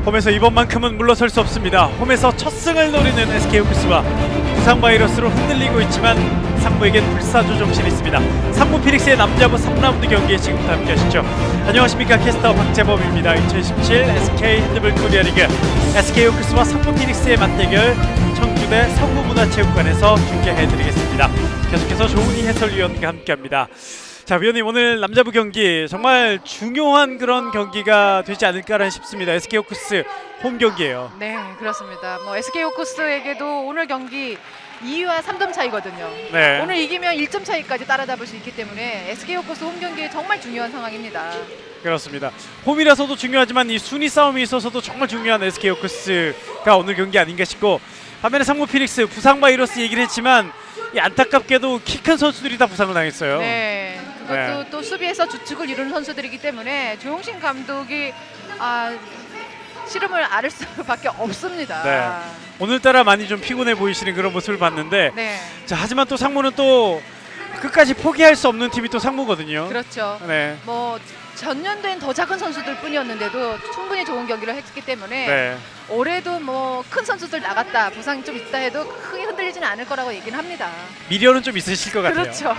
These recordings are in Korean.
홈에서 이번만큼은 물러설 수 없습니다. 홈에서 첫 승을 노리는 SK 호크스와 부상 바이러스로 흔들리고 있지만 상무에겐 불사조 정신이 있습니다. 상무 피닉스의 남자부 3라운드 경기에 지금부터 함께 하시죠. 안녕하십니까, 캐스터 박재범입니다. 2017 SK 핸드볼 코리아리그 SK 호크스와 상무 피닉스의 맞대결 청주대 성무문화체육관에서 중계해드리겠습니다. 계속해서 조은희 해설위원과 함께합니다. 자, 위원님, 오늘 남자부 경기 정말 중요한 그런 경기가 되지 않을까라는 싶습니다. SK 호크스 홈 경기예요. 네, 그렇습니다. SK 호크스에게도 오늘 경기 2위와 3점 차이거든요. 네. 오늘 이기면 1점 차이까지 따라잡을 수 있기 때문에 SK 호크스 홈 경기에 정말 중요한 상황입니다. 그렇습니다. 홈이라서도 중요하지만 이 순위 싸움이 있어서도 정말 중요한 SK 호크스가 오늘 경기 아닌가 싶고, 반면에 상무 피닉스 부상 바이러스 얘기를 했지만 이 안타깝게도 키 큰 선수들이 다 부상을 당했어요. 네, 그것도 또 수비에서 주축을 이루는 선수들이기 때문에 조용신 감독이 시름을 앓을 수밖에 없습니다. 네. 오늘따라 많이 좀 피곤해 보이시는 그런 모습을 봤는데, 네. 자, 하지만 또 상무는 또 끝까지 포기할 수 없는 팀이 또 상무거든요. 그렇죠. 네. 전년도엔 더 작은 선수들 뿐이었는데도 충분히 좋은 경기를 했기 때문에 네. 올해도 큰 선수들 나갔다, 부상이 좀 있다 해도 크게 흔들리지는 않을 거라고 얘기는 합니다. 미련은 좀 있으실 것 같아요. 그렇죠.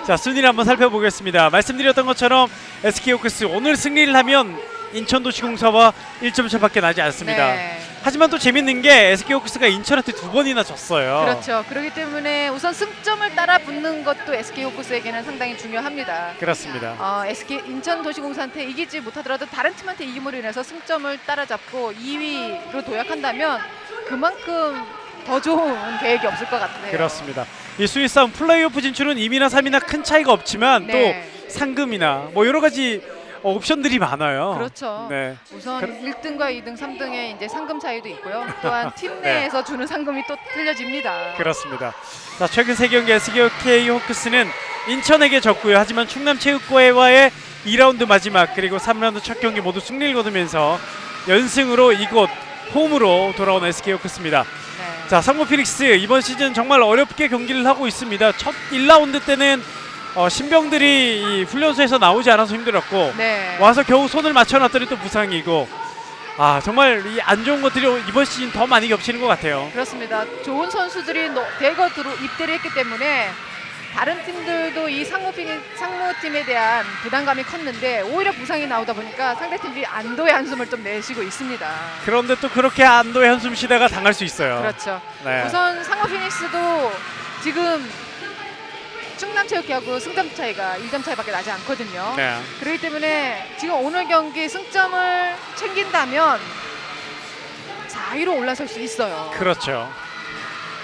자, 순위를 한번 살펴보겠습니다. 말씀드렸던 것처럼 SK 호크스 오늘 승리를 하면 인천도시공사와 1점 차밖에 나지 않습니다. 네. 하지만 또 재밌는 게 SK 호크스가 인천한테 2번이나 졌어요. 그렇죠. 그렇기 때문에 우선 승점을 따라 붙는 것도 SK 호크스에게는 상당히 중요합니다. 그렇습니다. SK 인천도시공사한테 이기지 못하더라도 다른 팀한테 이김으로 인해서 승점을 따라잡고 2위로 도약한다면 그만큼 더 좋은 계획이 없을 것 같아요. 그렇습니다. 이 순위 싸움 플레이오프 진출은 2위나 3위나 큰 차이가 없지만 네. 또 상금이나 여러 가지 옵션들이 많아요. 그렇죠. 네. 우선 1등과 2등, 3등의 이제 상금 차이도 있고요. 또한 팀 내에서 주는 상금이 또 틀려집니다. 그렇습니다. 자, 최근 3경기 SK 호크스는 인천에게 졌고요. 하지만 충남체육고와의 2라운드 마지막 그리고 3라운드 첫 경기 모두 승리를 거두면서 연승으로 이곳 홈으로 돌아온 SK 호크스입니다. 네. 자, 상무 피닉스 이번 시즌 정말 어렵게 경기를 하고 있습니다. 첫 1라운드 때는 신병들이 이 훈련소에서 나오지 않아서 힘들었고, 네. 와서 겨우 손을 맞춰놨더니 또 부상이고, 정말 이 안 좋은 것들이 이번 시즌 더 많이 겹치는 것 같아요. 그렇습니다. 좋은 선수들이 대거 입대를 했기 때문에 다른 팀들도 이 상무팀에 대한 부담감이 컸는데 오히려 부상이 나오다 보니까 상대팀들이 안도의 한숨을 좀 내쉬고 있습니다. 그런데 또 그렇게 안도의 한숨 쉬다가 당할 수 있어요. 그렇죠. 네. 우선 상무 피닉스도 지금 충남체육회하고 승점 차이가 1점 차이밖에 나지 않거든요. 네. 그렇기 때문에 지금 오늘 경기 승점을 챙긴다면 4위로 올라설 수 있어요. 그렇죠.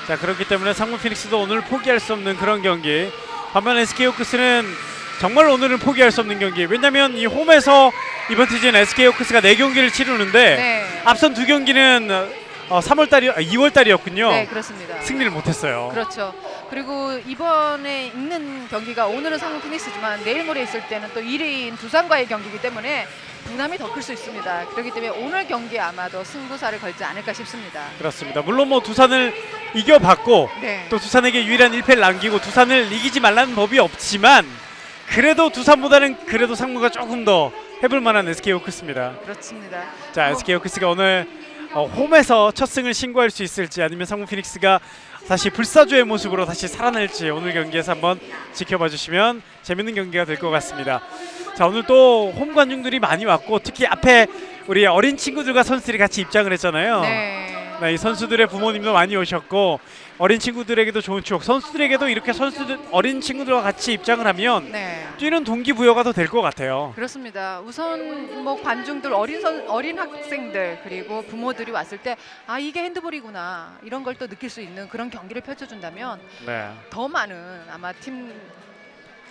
자, 그렇기 때문에 상무 피닉스도 오늘 포기할 수 없는 그런 경기. 반면 SK 호크스는 정말 오늘은 포기할 수 없는 경기. 왜냐하면 이 홈에서 이번 시즌 SK 호크스가 4경기를 치르는데 네. 앞선 2경기는 2월달이었군요. 네, 그렇습니다. 승리를 못했어요. 그렇죠. 그리고 이번에 있는 경기가 오늘은 상무 피닉스지만 내일 모레 있을 때는 또 1위인 두산과의 경기이기 때문에 부담이 더 클 수 있습니다. 그렇기 때문에 오늘 경기에 아마도 승부사를 걸지 않을까 싶습니다. 그렇습니다. 물론 두산을 이겨봤고, 네. 또 두산에게 유일한 1패를 남기고 두산을 이기지 말라는 법이 없지만, 그래도 두산보다는 그래도 상무가 조금 더 해볼 만한 SK 호크스입니다. 그렇습니다. 자, SK 호크스가 오늘 홈에서 첫 승을 신고할 수 있을지, 아니면 상무 피닉스가 다시 불사조의 모습으로 다시 살아날지 오늘 경기에서 한번 지켜봐 주시면 재밌는 경기가 될 것 같습니다. 자, 오늘 또 홈 관중들이 많이 왔고, 특히 앞에 우리 어린 친구들과 선수들이 같이 입장을 했잖아요. 네. 네, 이 선수들의 부모님도 많이 오셨고, 어린 친구들에게도 좋은 추억, 선수들에게도 이렇게 어린 친구들과 같이 입장을 하면 네. 뛰는 동기부여가 더 될 것 같아요. 그렇습니다. 우선 관중들, 어린 학생들 그리고 부모들이 왔을 때 이게 핸드볼이구나 이런 걸 또 느낄 수 있는 그런 경기를 펼쳐준다면 네. 더 많은 아마 팀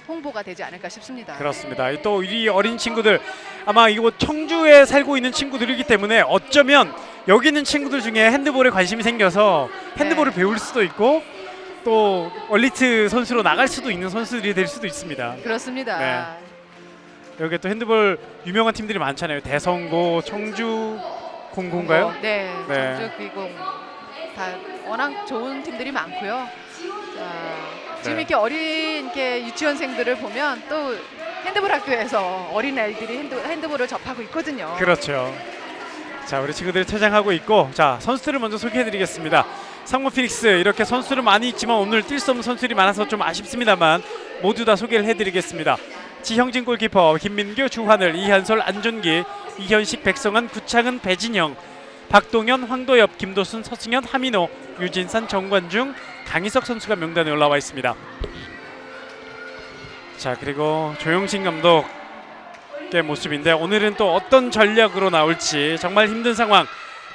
홍보가 되지 않을까 싶습니다. 그렇습니다. 또 이 어린 친구들, 아마 이곳 청주에 살고 있는 친구들이기 때문에 어쩌면 여기 있는 친구들 중에 핸드볼에 관심이 생겨서 핸드볼을 배울 수도 있고, 또 엘리트 선수로 나갈 수도 있는 선수들이 될 수도 있습니다. 그렇습니다. 네. 여기 또 핸드볼 유명한 팀들이 많잖아요. 대성고, 청주 공고인가요? 네, 네. 청주 귀공 다 워낙 좋은 팀들이 많고요. 자, 지금 네. 이렇게 어린 유치원생들을 보면 또 핸드볼 학교에서 어린 아이들이 핸드볼을 접하고 있거든요. 그렇죠. 자, 우리 친구들이 퇴장하고 있고, 자, 선수들을 먼저 소개해드리겠습니다. 상무 피닉스 이렇게 선수들은 많이 있지만 오늘 뛸 수 없는 선수들이 많아서 좀 아쉽습니다만 모두 다 소개를 해드리겠습니다. 지형진 골키퍼, 김민규, 주하늘, 이한솔, 안준기, 이현식, 백성환, 구창은, 배진영, 박동현, 황도엽, 김도순, 서승현, 하민호, 유진산, 정관중, 강희석 선수가 명단에 올라와 있습니다. 자, 그리고 조용신 감독의 모습인데 오늘은 또 어떤 전략으로 나올지 정말 힘든 상황,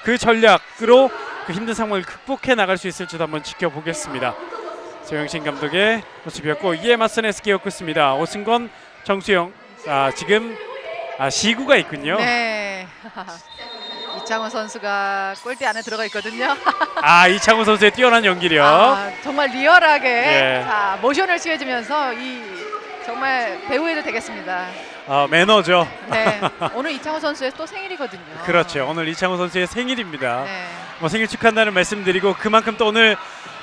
그 전략으로 그 힘든 상황을 극복해 나갈 수 있을지도 한번 지켜보겠습니다. 조용신 감독의 모습이었고, 이에 맞선 SK호크스입니다. 오승권, 정수영, 지금 시구가 있군요. 네. 이창훈 선수가 골대 안에 들어가 있거든요. 이창훈 선수의 뛰어난 연기력. 정말 리얼하게 예. 자, 모션을 취해주면서 정말 배우해도 되겠습니다. 매너죠. 네. 오늘 이창훈 선수의 또 생일이거든요. 그렇죠. 오늘 이창훈 선수의 생일입니다. 네. 뭐 생일 축하한다는 말씀드리고 그만큼 또 오늘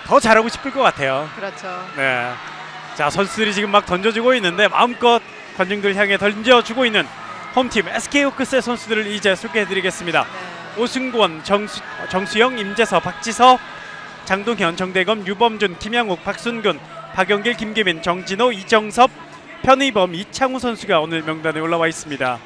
더 잘하고 싶을 것 같아요. 그렇죠. 네. 자, 선수들이 지금 막 던져주고 있는데 마음껏 관중들 향해 던져주고 있는 홈팀 SK호크스의 선수들을 이제 소개해드리겠습니다. 네. 오승권, 정수영, 임재서, 박지서, 장동현, 정대검, 유범준, 김양욱, 박순근, 박영길, 김기민, 정진호, 이정섭, 편의범, 이창우 선수가 오늘 명단에 올라와 있습니다.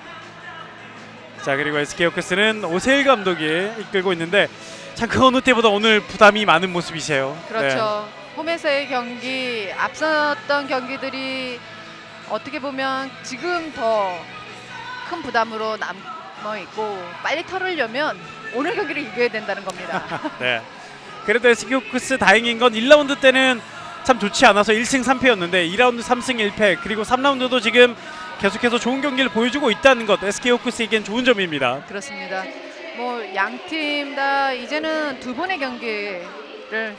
자, 그리고 SK호크스는 오세일 감독이 이끌고 있는데 참 그 어느 때보다 오늘 부담이 많은 모습이세요. 그렇죠. 홈에서의 경기, 앞섰던 경기들이 어떻게 보면 지금 더 큰 부담으로 남아 있고 빨리 털으려면 오늘 경기를 이겨야 된다는 겁니다. 네. 그래도 SK호크스 다행인 건 1라운드 때는 참 좋지 않아서 1승 3패였는데 2라운드 3승 1패 그리고 3라운드도 지금 계속해서 좋은 경기를 보여주고 있다는 것 SK호크스에겐 좋은 점입니다. 그렇습니다. 뭐 양 팀 다 이제는 두 번의 경기를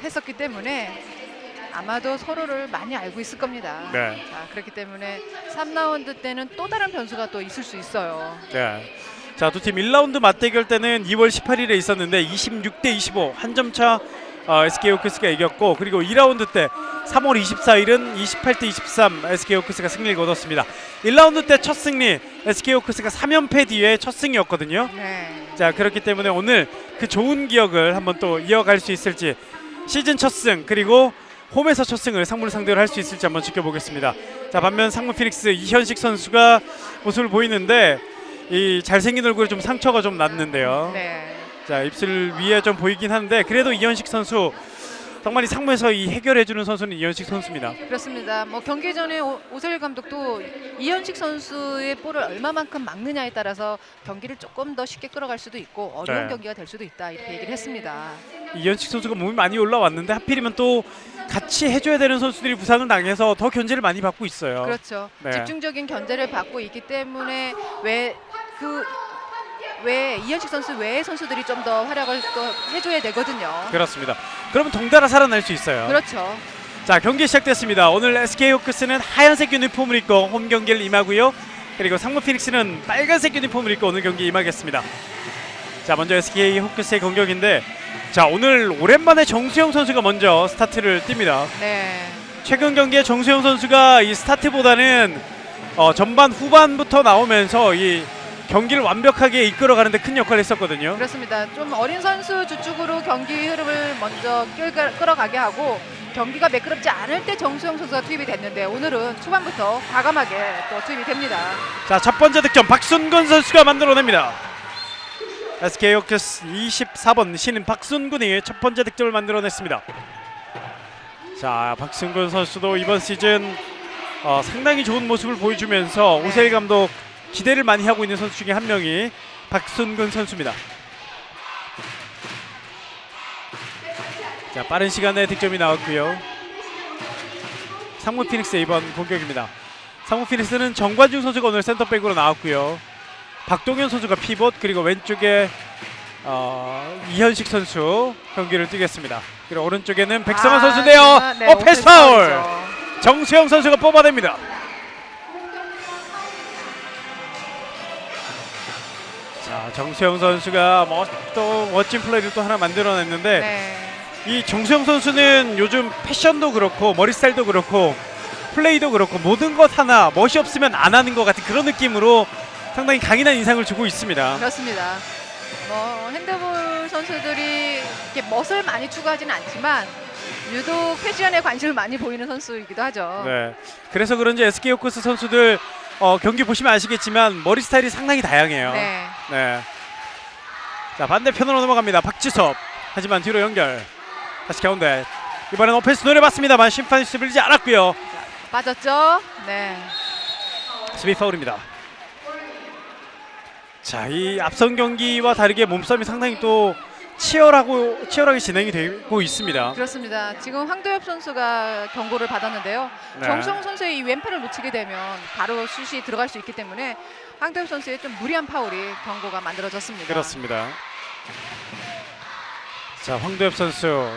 했었기 때문에 아마도 서로를 많이 알고 있을 겁니다. 네. 자, 그렇기 때문에 3라운드 때는 또 다른 변수가 또 있을 수 있어요. 네. 자, 두 팀 1라운드 맞대결 때는 2월 18일에 있었는데 26대 25 한 점 차 SK호크스가 이겼고, 그리고 2라운드 때 3월 24일은 28대 23 SK호크스가 승리를 거뒀습니다. 1라운드 때 첫 승리 SK호크스가 3연패 뒤에 첫 승이었거든요. 네. 자, 그렇기 때문에 오늘 그 좋은 기억을 한번 또 이어갈 수 있을지, 시즌 첫 승 그리고 홈에서 첫 승을 상무를 상대로 할 수 있을지 한번 지켜보겠습니다. 자, 반면 상무 피닉스 이현식 선수가 모습을 보이는데 이 잘생긴 얼굴에 좀 상처가 좀 났는데요. 네. 자, 입술 위에 좀 보이긴 하는데 그래도 이현식 선수 정말 이 상무에서 이 해결해주는 선수는 이현식 선수입니다. 그렇습니다. 뭐 경기 전에 오세일 감독도 이현식 선수의 볼을 얼마만큼 막느냐에 따라서 경기를 조금 더 쉽게 끌어갈 수도 있고 어려운 네. 경기가 될 수도 있다 이렇게 얘기를 했습니다. 이현식 선수가 몸이 많이 올라왔는데 하필이면 또 같이 해줘야 되는 선수들이 부상을 당해서 더 견제를 많이 받고 있어요. 그렇죠. 네. 집중적인 견제를 받고 있기 때문에 왜 이현식 선수 외의 선수들이 좀 더 활약을 또 해줘야 되거든요. 그렇습니다. 그러면 덩달아 살아날 수 있어요. 그렇죠. 자, 경기 시작됐습니다. 오늘 SK호크스는 하얀색 유니폼을 입고 홈 경기를 임하고요. 그리고 상무 피닉스는 빨간색 유니폼을 입고 오늘 경기에 임하겠습니다. 자, 먼저 SK호크스의 공격인데, 자, 오늘 오랜만에 정수영 선수가 먼저 스타트를 띱니다. 네. 최근 경기에 정수영 선수가 이 스타트보다는 전반 후반부터 나오면서 이 경기를 완벽하게 이끌어가는데 큰 역할을 했었거든요. 그렇습니다. 좀 어린 선수 주축으로 경기 흐름을 먼저 끌어가게 하고 경기가 매끄럽지 않을 때 정수영 선수가 투입이 됐는데 오늘은 초반부터 과감하게 또 투입이 됩니다. 자, 첫 번째 득점 박순근 선수가 만들어냅니다. SK호크스 24번 신인 박순근이 첫 번째 득점을 만들어냈습니다. 자, 박순근 선수도 이번 시즌 상당히 좋은 모습을 보여주면서 네. 오세일 감독 기대를 많이 하고 있는 선수 중에 한 명이 박순근 선수입니다. 자, 빠른 시간에 득점이 나왔고요. 상무 피닉스의 이번 공격입니다. 상무 피닉스는 정관중 선수가 오늘 센터백으로 나왔고요. 박동현 선수가 피봇, 그리고 왼쪽에 이현식 선수 경기를 뛰겠습니다. 그리고 오른쪽에는 백성환 선수인데요. 네, 패스 파울! 정수영 선수가 뽑아냅니다. 자, 정수영 선수가 또 멋진 플레이를 또 하나 만들어냈는데, 네. 이 정수영 선수는 요즘 패션도 그렇고 머리 스타일도 그렇고 플레이도 그렇고 모든 것 하나 멋이 없으면 안 하는 것 같은 그런 느낌으로 상당히 강인한 인상을 주고 있습니다. 그렇습니다. 핸드볼 선수들이 이렇게 멋을 많이 추구하지는 않지만 유독 패션에 관심을 많이 보이는 선수이기도 하죠. 네. 그래서 그런지 SK 호크스 선수들 경기 보시면 아시겠지만 머리 스타일이 상당히 다양해요. 네. 네. 자, 반대편으로 넘어갑니다. 박지섭. 하지만 뒤로 연결. 다시 가운데. 이번엔 오펜스 노려봤습니다만 심판이 수비를 하지 않았고요. 빠졌죠? 네. 수비 파울입니다. 자, 이 앞선 경기와 다르게 몸싸움이 상당히 또 치열하게 진행이 되고 있습니다. 그렇습니다. 지금 황도엽 선수가 경고를 받았는데요. 네. 정수영 선수의 이 왼팔을 놓치게 되면 바로 슛이 들어갈 수 있기 때문에 황도엽 선수의 좀 무리한 파울이 경고가 만들어졌습니다. 그렇습니다. 자, 황도엽 선수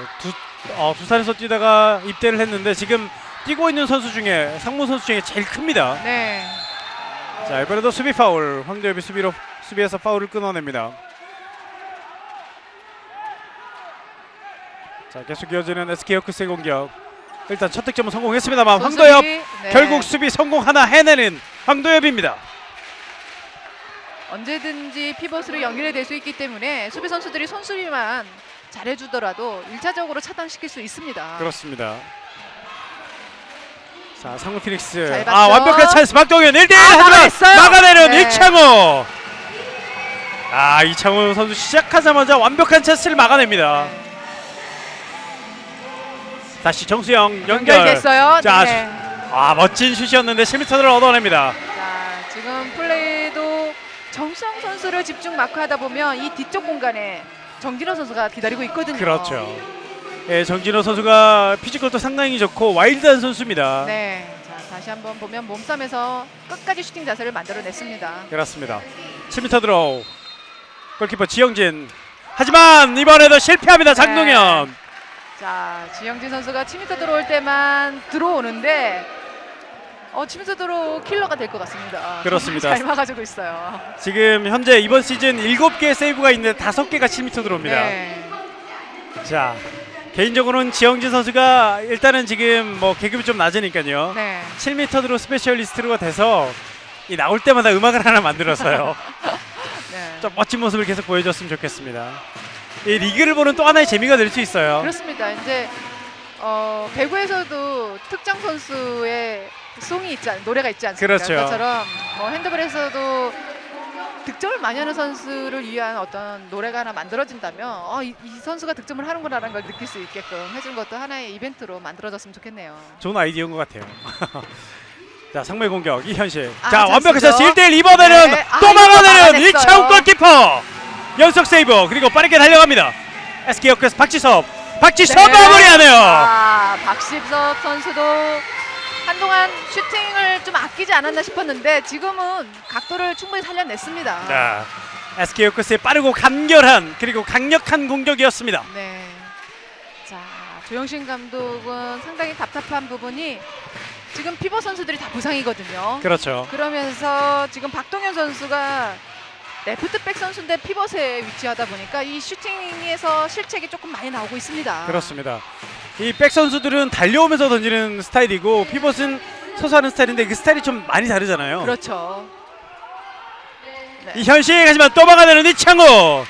두산에서 뛰다가 입대를 했는데 지금 뛰고 있는 선수 중에 상무 선수 중에 제일 큽니다. 네. 자, 이번에도 수비 파울. 황도엽이 수비에서 파울을 끊어냅니다. 자, 계속 이어지는 SK 호크스의 공격. 일단 첫 득점은 성공했습니다만 황도엽 네. 결국 수비 성공 하나 해내는 황도엽입니다. 언제든지 피벗으로 연결이 될 수 있기 때문에 수비 선수들이 손수비만 잘해주더라도 1차적으로 차단시킬 수 있습니다. 그렇습니다. 자, 상무 피닉스. 잘 봤죠? 완벽한 찬스. 박동현 1대1 하지만 막아내는 네. 이창호. 이창호 선수 시작하자마자 완벽한 찬스를 막아냅니다. 네. 다시 정수영 연결. 연결됐어요. 자, 네. 멋진 슛이었는데 10m를 얻어냅니다. 자, 지금 플레이도 정수영 선수를 집중 마크하다 보면 이 뒤쪽 공간에 정진호 선수가 기다리고 있거든요. 그렇죠. 예, 정진호 선수가 피지컬도 상당히 좋고 와일드한 선수입니다. 네. 자, 다시 한번 보면 몸싸움에서 끝까지 슈팅 자세를 만들어냈습니다. 그렇습니다. 7m 드로우. 골키퍼 지영진. 하지만 이번에도 실패합니다. 장동현. 네. 자, 지영진 선수가 7m 들어올 때만 들어오는데 7m 들어오 킬러가 될 것 같습니다. 그렇습니다. 잘 막아주고 있어요. 지금 현재 이번 시즌 7개의 세이브가 있는데 5개가 7m 들어옵니다. 네. 자, 개인적으로는 지영진 선수가 일단은 지금 계급이 좀 낮으니까요. 네. 7m 드로 스페셜리스트가 돼서 나올 때마다 음악을 하나 만들어서요. 네. 좀 멋진 모습을 계속 보여줬으면 좋겠습니다. 이 리그를 보는 또 하나의 재미가 될 수 있어요. 그렇습니다. 이제 배구에서도 특정 선수의 송이 노래가 있지 않습니까? 그렇죠. 그것처럼 핸드볼에서도 득점을 많이 하는 선수를 위한 어떤 노래가 하나 만들어진다면 이 선수가 득점을 하는구나라는 걸 느낄 수 있게끔 해준 것도 하나의 이벤트로 만들어졌으면 좋겠네요. 좋은 아이디어인 것 같아요. 자, 상무의 공격 이현실. 자, 자, 완벽한 찬스죠. 찬스 1대1 이번에는 네. 또 막아내는 막아냈어요. 이창훈 골키퍼. 연속 세이브 그리고 빠르게 달려갑니다. SK 호크스 박지섭 네. 마무리하네요. 박지섭 선수도 한동안 슈팅을 좀 아끼지 않았나 싶었는데 지금은 각도를 충분히 살려냈습니다. 자, SK 호크스의 빠르고 간결한 그리고 강력한 공격이었습니다. 네. 자, 조영신 감독은 상당히 답답한 부분이 지금 피벗 선수들이 다 부상이거든요. 그렇죠. 그러면서 지금 박동현 선수가 레프트백 선수인데 피벗에 위치하다 보니까 이 슈팅에서 실책이 조금 많이 나오고 있습니다. 그렇습니다. 이 백 선수들은 달려오면서 던지는 스타일이고 피벗은 서서 하는 스타일인데 그 스타일이 좀 많이 다르잖아요. 그렇죠. 네. 이현식 하지만 또 막아내는 이창호.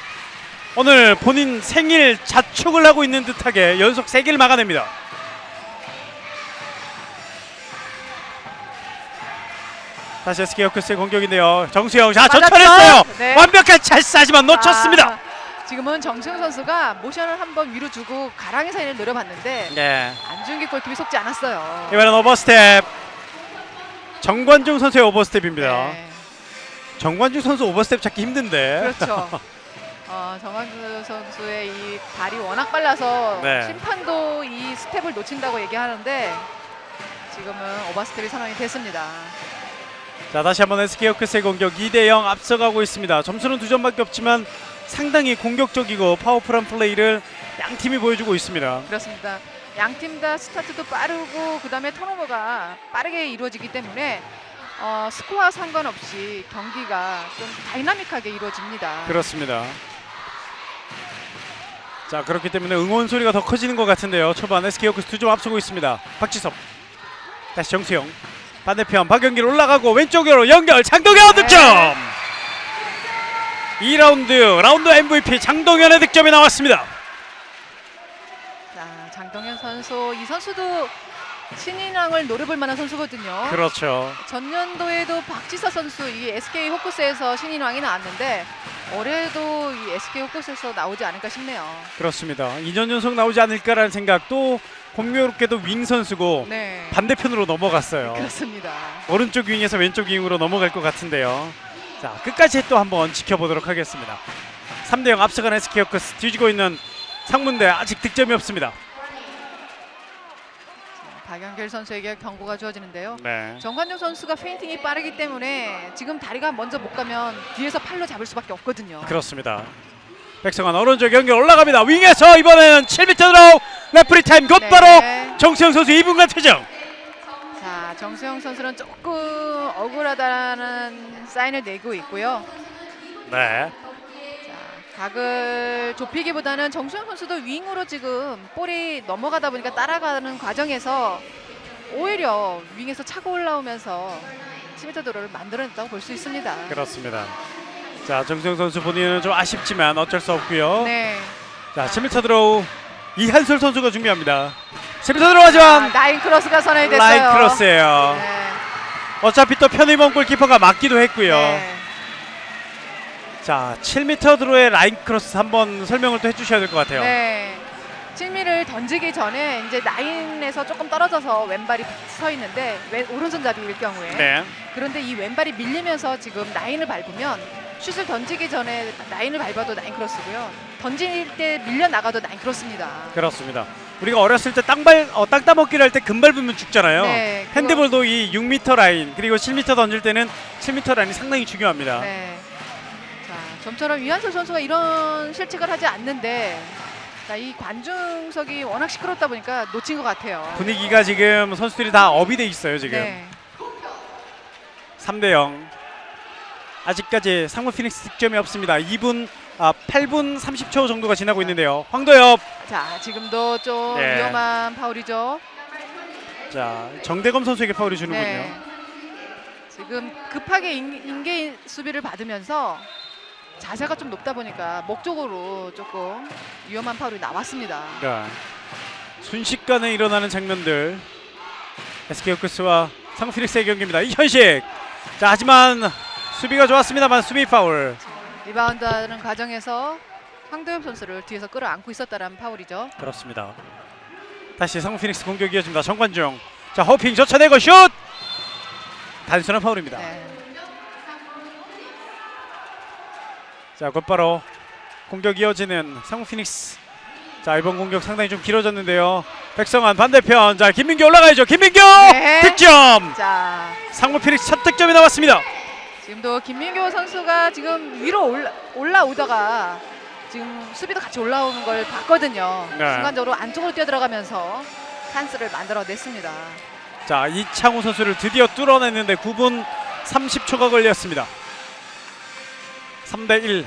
오늘 본인 생일 자축을 하고 있는 듯하게 연속 3개를 막아냅니다. 다시 SK 호크스의 공격인데요. 정수영 전철했어요. 네. 완벽한 찬스 하지만 놓쳤습니다. 지금은 정수영 선수가 모션을 한번 위로 주고 가랑이 사이를 노려봤는데 네. 안준기 골키퍼이 속지 않았어요. 이번엔 오버스텝. 정관중 선수의 오버스텝입니다. 네. 정관중 선수 오버스텝 찾기 힘든데. 그렇죠. 정관중 선수의 이 발이 워낙 빨라서 네. 심판도 이 스텝을 놓친다고 얘기하는데 지금은 오버스텝이 선언이 됐습니다. 자, 다시 한번 SK 호크스의 공격 2대0 앞서가고 있습니다. 점수는 2점밖에 없지만 상당히 공격적이고 파워풀한 플레이를 양 팀이 보여주고 있습니다. 그렇습니다. 양 팀 다 스타트도 빠르고 그다음에 턴오버가 빠르게 이루어지기 때문에 스코어와 상관없이 경기가 좀 다이나믹하게 이루어집니다. 그렇습니다. 자, 그렇기 때문에 응원 소리가 더 커지는 것 같은데요. 초반 SK 호크스 2점 앞서고 있습니다. 박지섭. 다시 정수영. 반대편 박영길 올라가고 왼쪽으로 연결 장동현 득점. 2라운드 라운드 MVP 장동현의 득점이 나왔습니다. 자, 장동현 선수, 이 선수도 신인왕을 노려볼 만한 선수거든요. 그렇죠. 전년도에도 박지서 선수 이 SK 호크스에서 신인왕이 나왔는데 올해도 이 SK 호크스에서 나오지 않을까 싶네요. 그렇습니다. 2년 연속 나오지 않을까라는 생각도 공교롭게도 윙 선수고 네, 반대편으로 넘어갔어요. 그렇습니다. 오른쪽 윙에서 왼쪽 윙으로 넘어갈 것 같은데요. 자, 끝까지 또 한번 지켜보도록 하겠습니다. 3대0 앞서간 SK 호크스, 뒤지고 있는 상문대 아직 득점이 없습니다. 박영길 선수에게 경고가 주어지는데요. 네. 정관용 선수가 페인팅이 빠르기 때문에 지금 다리가 먼저 못 가면 뒤에서 팔로 잡을 수밖에 없거든요. 그렇습니다. 백성환 오른쪽 연결 올라갑니다. 윙에서 이번에는 7m 드로우 레프리 타임 곧바로 네. 정수영 선수 2분간 퇴장. 자, 정수영 선수는 조금 억울하다는 사인을 내고 있고요. 네. 자, 각을 좁히기보다는 정수영 선수도 윙으로 지금 볼이 넘어가다 보니까 따라가는 과정에서 오히려 윙에서 차고 올라오면서 10m 도로를 만들어냈다고 볼 수 있습니다. 그렇습니다. 자, 정수영 선수 본인은 좀 아쉽지만 어쩔 수 없고요. 네. 자, 10m 드로우 이한솔 선수가 준비합니다. 10m 드로우 하지만 라인 크로스가 선언이 됐어요. 라인 크로스예요. 네. 어차피 또 편의범 골키퍼가 막기도 했고요. 네. 자, 7m 드로우의 라인 크로스 한번 설명을 또 해주셔야 될 것 같아요. 네. 7미를 던지기 전에 이제 라인에서 조금 떨어져서 왼발이 서 있는데 오른손잡이일 경우에 네. 그런데 이 왼발이 밀리면서 지금 라인을 밟으면 슛을 던지기 전에 라인을 밟아도 라인 크로스고요. 던질 때 밀려 나가도 라인 크로스입니다. 그렇습니다. 우리가 어렸을 때 땅 따먹기를 할 때 금 밟으면 죽잖아요. 네, 핸드볼도 이 6m 라인 그리고 7m 던질 때는 7m 라인이 상당히 중요합니다. 네. 자, 좀처럼 이한솔 선수가 이런 실책을 하지 않는데 자, 이 관중석이 워낙 시끄럽다 보니까 놓친 것 같아요. 분위기가 지금 선수들이 다 업이 돼 있어요 지금. 네. 3대0. 아직까지 상무 피닉스 득점이 없습니다. 8분 30초 정도가 지나고 있는데요. 황도엽. 자, 지금도 좀 네. 위험한 파울이죠. 자, 정대검 선수에게 파울이 주는군요. 네. 지금 급하게 인게임 수비를 받으면서 자세가 좀 높다 보니까 목 쪽으로 조금 위험한 파울이 나왔습니다. 네. 순식간에 일어나는 장면들. SK 호크스와 상무 피닉스의 경기입니다. 이현식. 자, 하지만 수비가 좋았습니다만 수비 파울. 리바운드하는 과정에서 황도엽 선수를 뒤에서 끌어안고 있었다는 파울이죠. 그렇습니다. 다시 상무 피닉스 공격이 이어집니다. 정관중. 자, 호핑 젖혀내고 슛. 단순한 파울입니다. 네. 자, 곧바로 공격 이어지는 상무 피닉스. 자, 이번 공격 상당히 좀 길어졌는데요. 백성환 반대편. 자, 김민규 올라가야죠. 김민규 네. 득점. 자, 상무 피닉스 첫 득점이 나왔습니다. 지금도 김민교 선수가 지금 위로 올라오다가 지금 수비도 같이 올라오는 걸 봤거든요. 네. 순간적으로 안쪽으로 뛰어들어가면서 찬스를 만들어냈습니다. 자, 이창우 선수를 드디어 뚫어냈는데 9분 30초가 걸렸습니다. 3대1.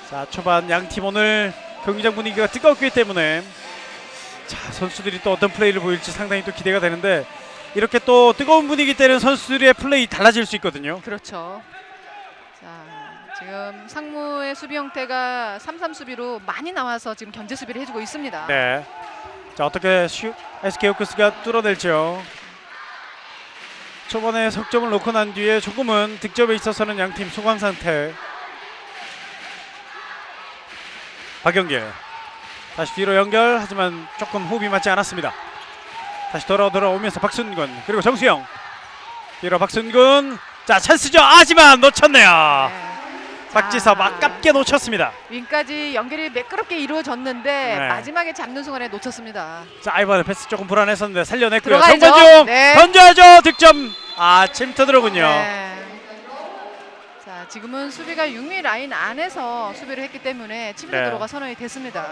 자, 초반 양팀 오늘 경기장 분위기가 뜨겁기 때문에 자, 선수들이 또 어떤 플레이를 보일지 상당히 또 기대가 되는데 이렇게 또 뜨거운 분위기 때는 선수들의 플레이 달라질 수 있거든요. 그렇죠. 자, 지금 상무의 수비 형태가 3-3 수비로 많이 나와서 지금 견제 수비를 해주고 있습니다. 네. 자, 어떻게 SK 호크스가 뚫어낼지요. 초반에 석점을 놓고 난 뒤에 조금은 득점에 있어서는 양팀 소강 상태. 박영길 다시 뒤로 연결. 하지만 조금 호흡이 맞지 않았습니다. 다시 돌아오면서 박순근 그리고 정수영. 뒤로 박순근. 자, 찬스죠. 하지만 놓쳤네요. 네. 박지섭 자, 아깝게 놓쳤습니다. 윙까지 연결이 매끄럽게 이루어졌는데 네. 마지막에 잡는 순간에 놓쳤습니다. 자, 이번에 패스 조금 불안했었는데 살려냈고요. 들어가야죠. 정관중 네. 던져야죠. 득점. 아, 7m 들어군요. 네. 자, 지금은 수비가 6미 라인 안에서 수비를 했기 때문에 7m 네. 도로가 선언이 됐습니다.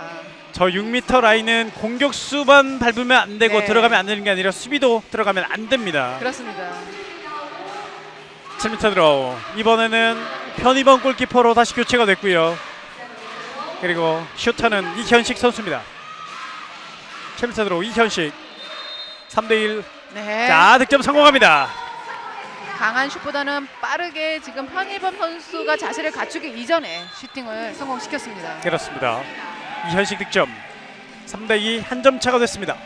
저 6m 라인은 공격수만 밟으면 안 되고 네. 들어가면 안 되는 게 아니라 수비도 들어가면 안 됩니다. 그렇습니다. 7m 들어. 이번에는 편의범 골키퍼로 다시 교체가 됐고요. 그리고 슈터는 이현식 선수입니다. 7m 들어 이현식. 3대1. 네. 자, 득점 성공합니다. 강한 슛보다는 빠르게 지금 현일범 선수가 자세를 갖추기 이전에 슈팅을 성공시켰습니다. 그렇습니다. 이현식 득점. 3대2 한 점 차가 됐습니다.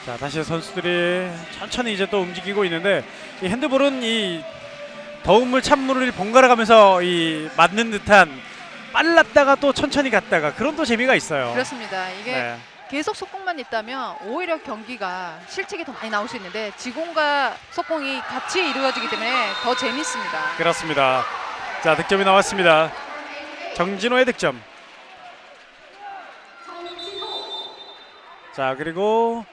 자, 다시 선수들이 천천히 이제 또 움직이고 있는데 이 핸드볼은 이 더운 물 찬물을 번갈아 가면서 이 맞는 듯한 빨랐다가 또 천천히 갔다가 그런 또 재미가 있어요. 그렇습니다. 이게 네. 계속 속공만 있다면 오히려 경기가 실책이 더 많이 나올 수 있는데 지공과 속공이 같이 이루어지기 때문에 더 재밌습니다. 그렇습니다. 자, 득점이 나왔습니다. 정진호의 득점. 자, 그리고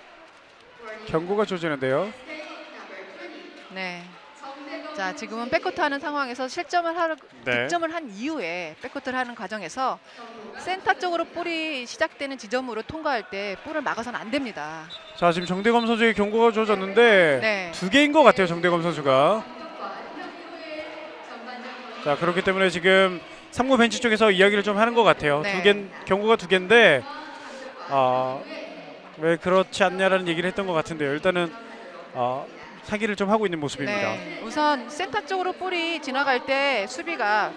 경고가 조지는데요. 네. 자, 지금은 백코트 하는 상황에서 네. 득점을 한 이후에 백코트를 하는 과정에서 센터 쪽으로 볼이 시작되는 지점으로 통과할 때 볼을 막아서는 안 됩니다. 자, 지금 정대검 선수의 경고가 조졌는데 네. 2개인 것 같아요. 정대검 선수가. 자, 그렇기 때문에 지금 상무 벤치 쪽에서 이야기를 좀 하는 것 같아요. 네. 경고가 2개인데 왜 그렇지 않냐라는 얘기를 했던 것 같은데요. 일단은 상의를 좀 하고 있는 모습입니다. 네. 우선 센터 쪽으로 볼이 지나갈 때 수비가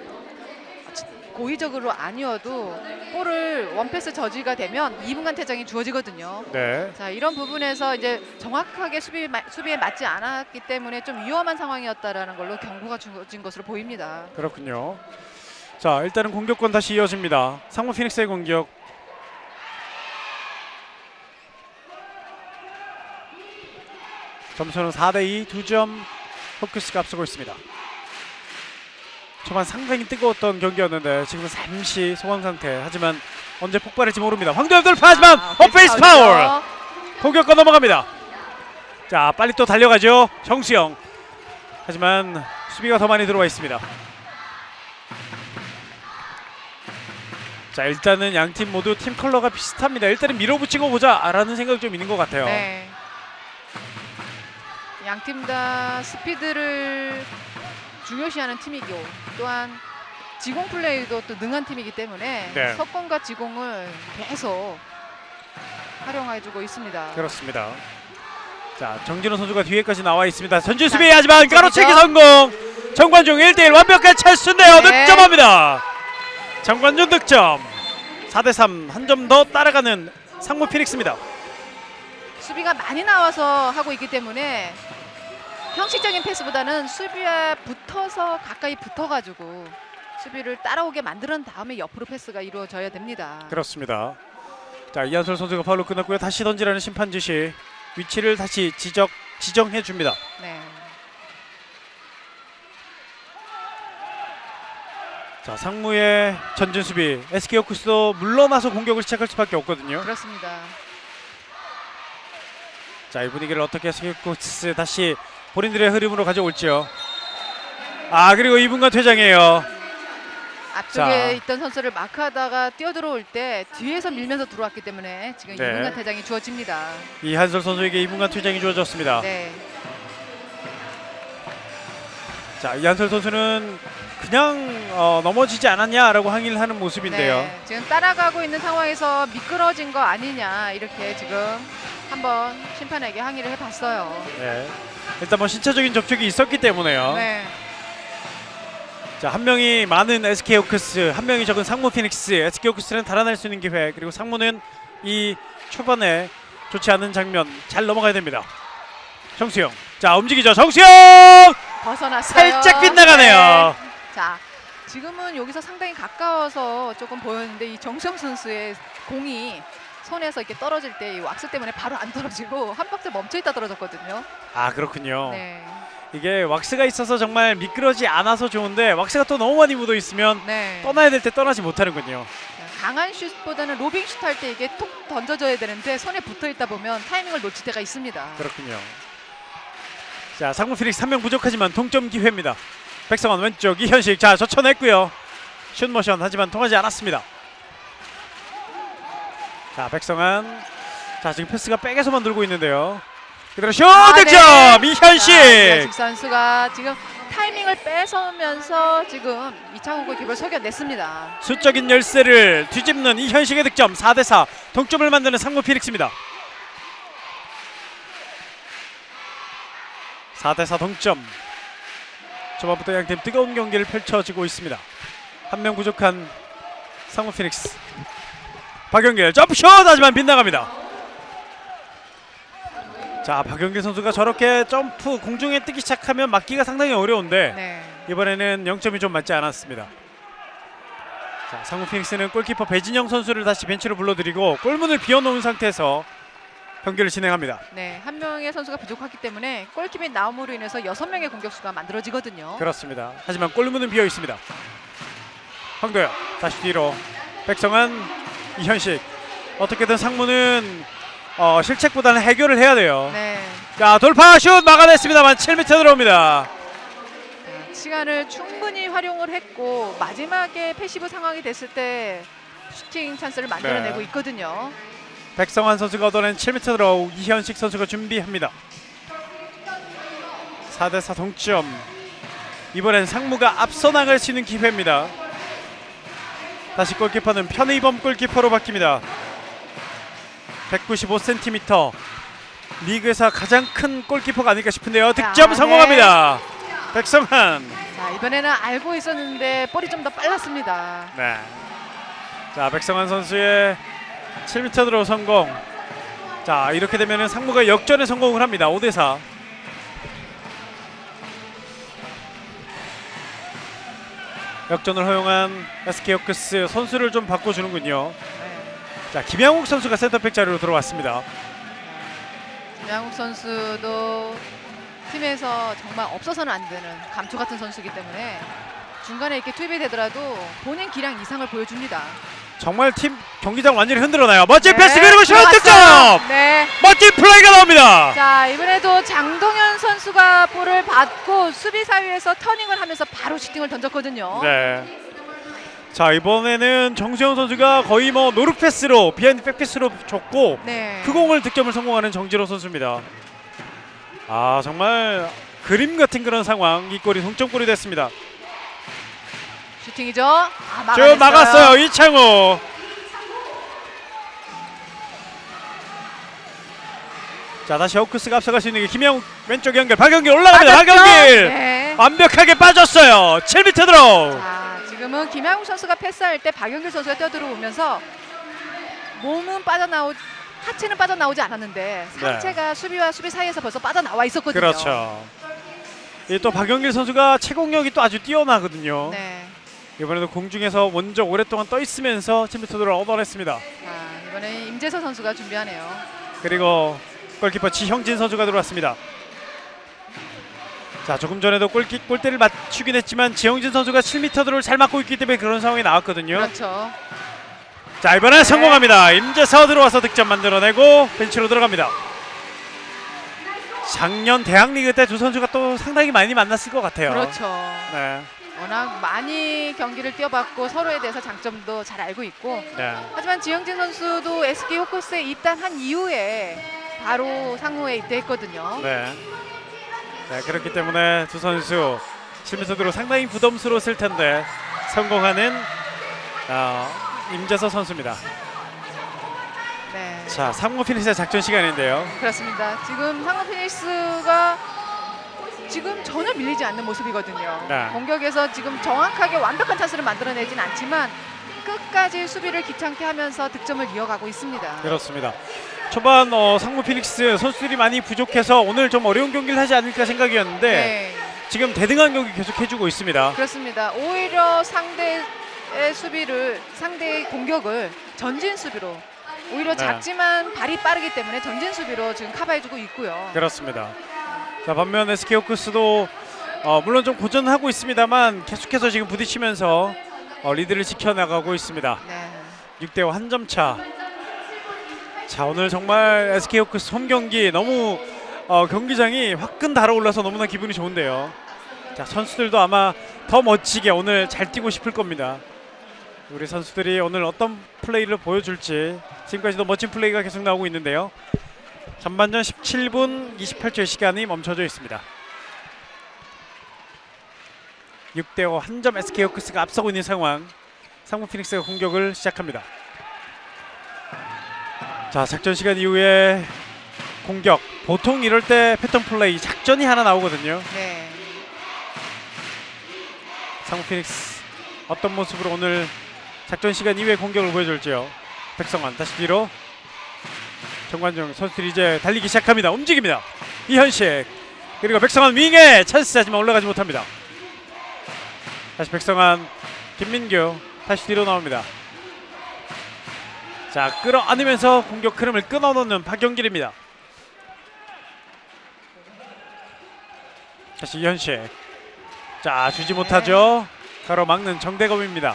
고의적으로 아니어도 볼을 원패스 저지가 되면 2분간 퇴장이 주어지거든요. 네. 자, 이런 부분에서 이제 정확하게 수비에 맞지 않았기 때문에 좀 위험한 상황이었다라는 걸로 경고가 주어진 것으로 보입니다. 그렇군요. 자, 일단은 공격권 다시 이어집니다. 상무 피닉스의 공격. 점수는 4대2 2점 호크스가 앞서고 있습니다. 초반 상당히 뜨거웠던 경기였는데 지금은 잠시 소강 상태. 하지만 언제 폭발할지 모릅니다. 황도현 돌파하지만 오페이스 파울. 공격권 넘어갑니다. 자, 빨리 또 달려가죠. 정수영. 하지만 수비가 더 많이 들어와 있습니다. 자, 일단은 양팀 모두 팀 컬러가 비슷합니다. 일단은 밀어붙이고 보자라는 생각이 좀 있는 것 같아요. 네. 양팀 다 스피드를 중요시하는 팀이고 또한 지공 플레이도 또 능한 팀이기 때문에 네. 석공과 지공을 계속 활용해주고 있습니다. 그렇습니다. 자, 정진호 선수가 뒤에까지 나와 있습니다. 전진 수비 하지만 가로채기 성공. 정관중 1대1 완벽한 찬스인데요. 네. 득점합니다. 정관중 득점. 4대3 한 점 더 따라가는 상무 피닉스입니다. 수비가 많이 나와서 하고 있기 때문에 형식적인 패스보다는 수비에 붙어서 가까이 붙어가지고 수비를 따라오게 만드는 다음에 옆으로 패스가 이루어져야 됩니다. 그렇습니다. 자, 이한솔 선수가 파울로 끝났고요. 다시 던지라는 심판 지시. 위치를 다시 지정해 줍니다. 네. 자, 상무의 전진 수비. SK 호크스도 물러나서 공격을 시작할 수밖에 없거든요. 그렇습니다. 자, 이 분위기를 어떻게 SK 호크스 다시 본인들의 흐름으로 가져올지요. 아, 그리고 2분간 퇴장이에요. 앞쪽에 자. 있던 선수를 마크하다가 뛰어들어올 때 뒤에서 밀면서 들어왔기 때문에 지금 네. 2분간 퇴장이 주어집니다. 이한솔 선수에게 2분간 퇴장이 주어졌습니다. 네. 자, 이한솔 선수는 그냥 넘어지지 않았냐라고 항의를 하는 모습인데요. 네. 지금 따라가고 있는 상황에서 미끄러진 거 아니냐 이렇게 지금 한번 심판에게 항의를 해봤어요. 네. 일단 뭐 신체적인 접촉이 있었기 때문에요. 네. 자, 한 명이 많은 SK 호크스, 한 명이 적은 상무 피닉스. SK 호크스는 달아날 수 있는 기회, 그리고 상무는 이 초반에 좋지 않은 장면 잘 넘어가야 됩니다. 정수영. 자, 움직이죠. 정수영! 벗어났어요. 살짝 빗나가네요. 네. 자, 지금은 여기서 상당히 가까워서 조금 보였는데 이 정수영 선수의 공이 손에서 이렇게 떨어질 때 이 왁스 때문에 바로 안 떨어지고 한 박자 멈춰있다 떨어졌거든요. 아, 그렇군요. 네. 이게 왁스가 있어서 정말 미끄러지 않아서 좋은데 왁스가 또 너무 많이 묻어 있으면 네. 떠나야 될 때 떠나지 못하는군요. 강한 슛보다는 로빙 슛 할 때 이게 톡 던져줘야 되는데 손에 붙어 있다 보면 타이밍을 놓칠 때가 있습니다. 그렇군요. 자, 상무 피닉스 1명 부족하지만 동점 기회입니다. 백성원 왼쪽 이현식. 자, 젖혀냈고요. 슛 모션 하지만 통하지 않았습니다. 자, 백성환. 자, 지금 패스가 백에서만 돌고 있는데요. 그대로 슛 득점 네. 이현식. 이현식 선수가 지금 타이밍을 뺏어오면서 지금 이창호 골키퍼를 속여냈습니다. 수적인 열세를 뒤집는 이현식의 득점. 4대4 동점을 만드는 상무 피닉스입니다. 4대4 동점. 초반부터 양팀 뜨거운 경기를 펼쳐지고 있습니다. 한 명 부족한 상무 피닉스. 박영길 점프슛 하지만 빗나갑니다. 자, 박영길 선수가 저렇게 점프 공중에 뜨기 시작하면 막기가 상당히 어려운데 네. 이번에는 0점이 좀 맞지 않았습니다. 자, 상무 피닉스는 골키퍼 배진영 선수를 다시 벤치로 불러들이고 골문을 비워놓은 상태에서 경기를 진행합니다. 네, 한 명의 선수가 부족하기 때문에 골키퍼의 나옴으로 인해서 6명의 공격수가 만들어지거든요. 그렇습니다. 하지만 골문은 비어 있습니다. 황도현 다시 뒤로 백성환 이현식. 어떻게든 상무는 실책보다는 해결을 해야 돼요. 네. 자, 돌파 슛 막아냈습니다만 7m 들어옵니다. 시간을 충분히 활용을 했고 마지막에 패시브 상황이 됐을 때 슈팅 찬스를 만들어내고 네. 있거든요. 백성환 선수가 얻어낸 7m 드로우. 이현식 선수가 준비합니다. 4대4 동점. 이번엔 상무가 앞서 나갈 수 있는 기회입니다. 다시 골키퍼는 편의범 골키퍼로 바뀝니다. 195cm. 리그에서 가장 큰 골키퍼가 아닐까 싶은데요. 득점 네. 성공합니다. 백성환. 자, 이번에는 알고 있었는데 볼이 좀 더 빨랐습니다. 네. 자, 백성환 선수의 7m 드로우 성공. 자, 이렇게 되면은 상무가 역전에 성공을 합니다. 5대4. 역전을 허용한 SK 호크스. 선수를 좀 바꿔주는군요. 네. 자, 김양욱 선수가 센터백 자리로 들어왔습니다. 김양욱 선수도 팀에서 정말 없어서는 안 되는 감초 같은 선수이기 때문에 중간에 이렇게 투입이 되더라도 본인 기량 이상을 보여줍니다. 정말 팀 경기장 완전히 흔들어놔요. 멋진 네, 패스 그리고 슛 들어갔어요. 득점! 네. 멋진 플레이가 나옵니다. 자, 이번에도 장동현 선수가 볼을 받고 수비 사이에서 터닝을 하면서 바로 슈팅을 던졌거든요. 네. 자, 이번에는 정수영 선수가 거의 뭐 노루 패스로 비하인드 백 패스로 줬고 네. 그 공을 득점을 성공하는 정지로 선수입니다. 아, 정말 그림 같은 그런 상황. 이 골이 동점골이 됐습니다. 슈팅이죠. 아, 쭉 막았어요. 이창호. 자, 다시 호크스가 앞서갈 수 있는 게 김영욱. 왼쪽 연결. 박영길 올라갑니다. 박영길. 네. 완벽하게 빠졌어요. 7m 들어. 자, 지금은 김양욱 선수가 패스할 때 박영길 선수가 뛰어들어오면서 몸은 하체는 빠져나오지 않았는데 상체가 수비와 수비 사이에서 벌써 빠져나와 있었거든요. 그렇죠. 또 박영길 선수가 체공력이 또 아주 뛰어나거든요. 네. 이번에도 공중에서 먼저 오랫동안 떠 있으면서 7m 들어 얻어냈습니다. 자, 이번에 임재서 선수가 준비하네요. 그리고 골키퍼 지형진 선수가 들어왔습니다. 자, 조금 전에도 골대를 맞추긴 했지만 지형진 선수가 7m 드로우를 잘 맞고 있기 때문에 그런 상황이 나왔거든요. 그렇죠. 자, 이번에 성공합니다. 임재서 들어와서 득점 만들어내고 벤치로 들어갑니다. 작년 대학리그 때 두 선수가 또 상당히 많이 만났을 것 같아요. 그렇죠. 네. 워낙 많이 경기를 뛰어봤고 서로에 대해서 장점도 잘 알고 있고 네. 하지만 지형진 선수도 SK 호크스에 입단한 이후에 바로 상무에 입대했거든요. 네. 네, 그렇기 때문에 두 선수 7m 드로우 상당히 부담스러웠을 텐데 성공하는 임재서 선수입니다. 네. 자, 상무 피니시의 작전 시간인데요. 그렇습니다. 지금 상무 피닉스가 지금 전혀 밀리지 않는 모습이거든요. 네. 공격에서 지금 정확하게 완벽한 찬스를 만들어내진 않지만 끝까지 수비를 귀찮게 하면서 득점을 이어가고 있습니다. 그렇습니다. 초반 상무 피닉스 선수들이 많이 부족해서 오늘 좀 어려운 경기를 하지 않을까 생각이었는데 네. 지금 대등한 경기 계속 해주고 있습니다. 그렇습니다. 오히려 상대의 공격을 전진 수비로 오히려 네. 작지만 발이 빠르기 때문에 전진 수비로 지금 커버해주고 있고요. 그렇습니다. 자, 반면 SK 호크스도 물론 좀 고전하고 있습니다만 계속해서 지금 부딪히면서 리드를 지켜나가고 있습니다. 네. 6대5 한 점 차. 자, 오늘 정말 SK 호크스 홈 경기 너무 경기장이 화끈 달아올라서 너무나 기분이 좋은데요. 자, 선수들도 아마 더 멋지게 오늘 잘 뛰고 싶을 겁니다. 우리 선수들이 오늘 어떤 플레이를 보여줄지 지금까지도 멋진 플레이가 계속 나오고 있는데요. 전반전 17분 28초의 시간이 멈춰져 있습니다. 6대5 한 점 SK 호크스가 앞서고 있는 상황. 상무 피닉스가 공격을 시작합니다. 자, 작전 시간 이후에 공격. 보통 이럴 때 패턴 플레이 작전이 하나 나오거든요. 네. 상무 피닉스 어떤 모습으로 오늘 작전 시간 이후에 공격을 보여줄지요. 백성환 다시 뒤로. 정관중 선수들이 이제 달리기 시작합니다. 움직입니다. 이현식 그리고 백성환 윙에 찬스 하지만 올라가지 못합니다. 다시 백성환 김민규 다시 뒤로 나옵니다. 자, 끌어안으면서 공격 흐름을 끊어놓는 박영길입니다. 다시 이현식. 자, 주지 못하죠. 가로막는 정대검입니다.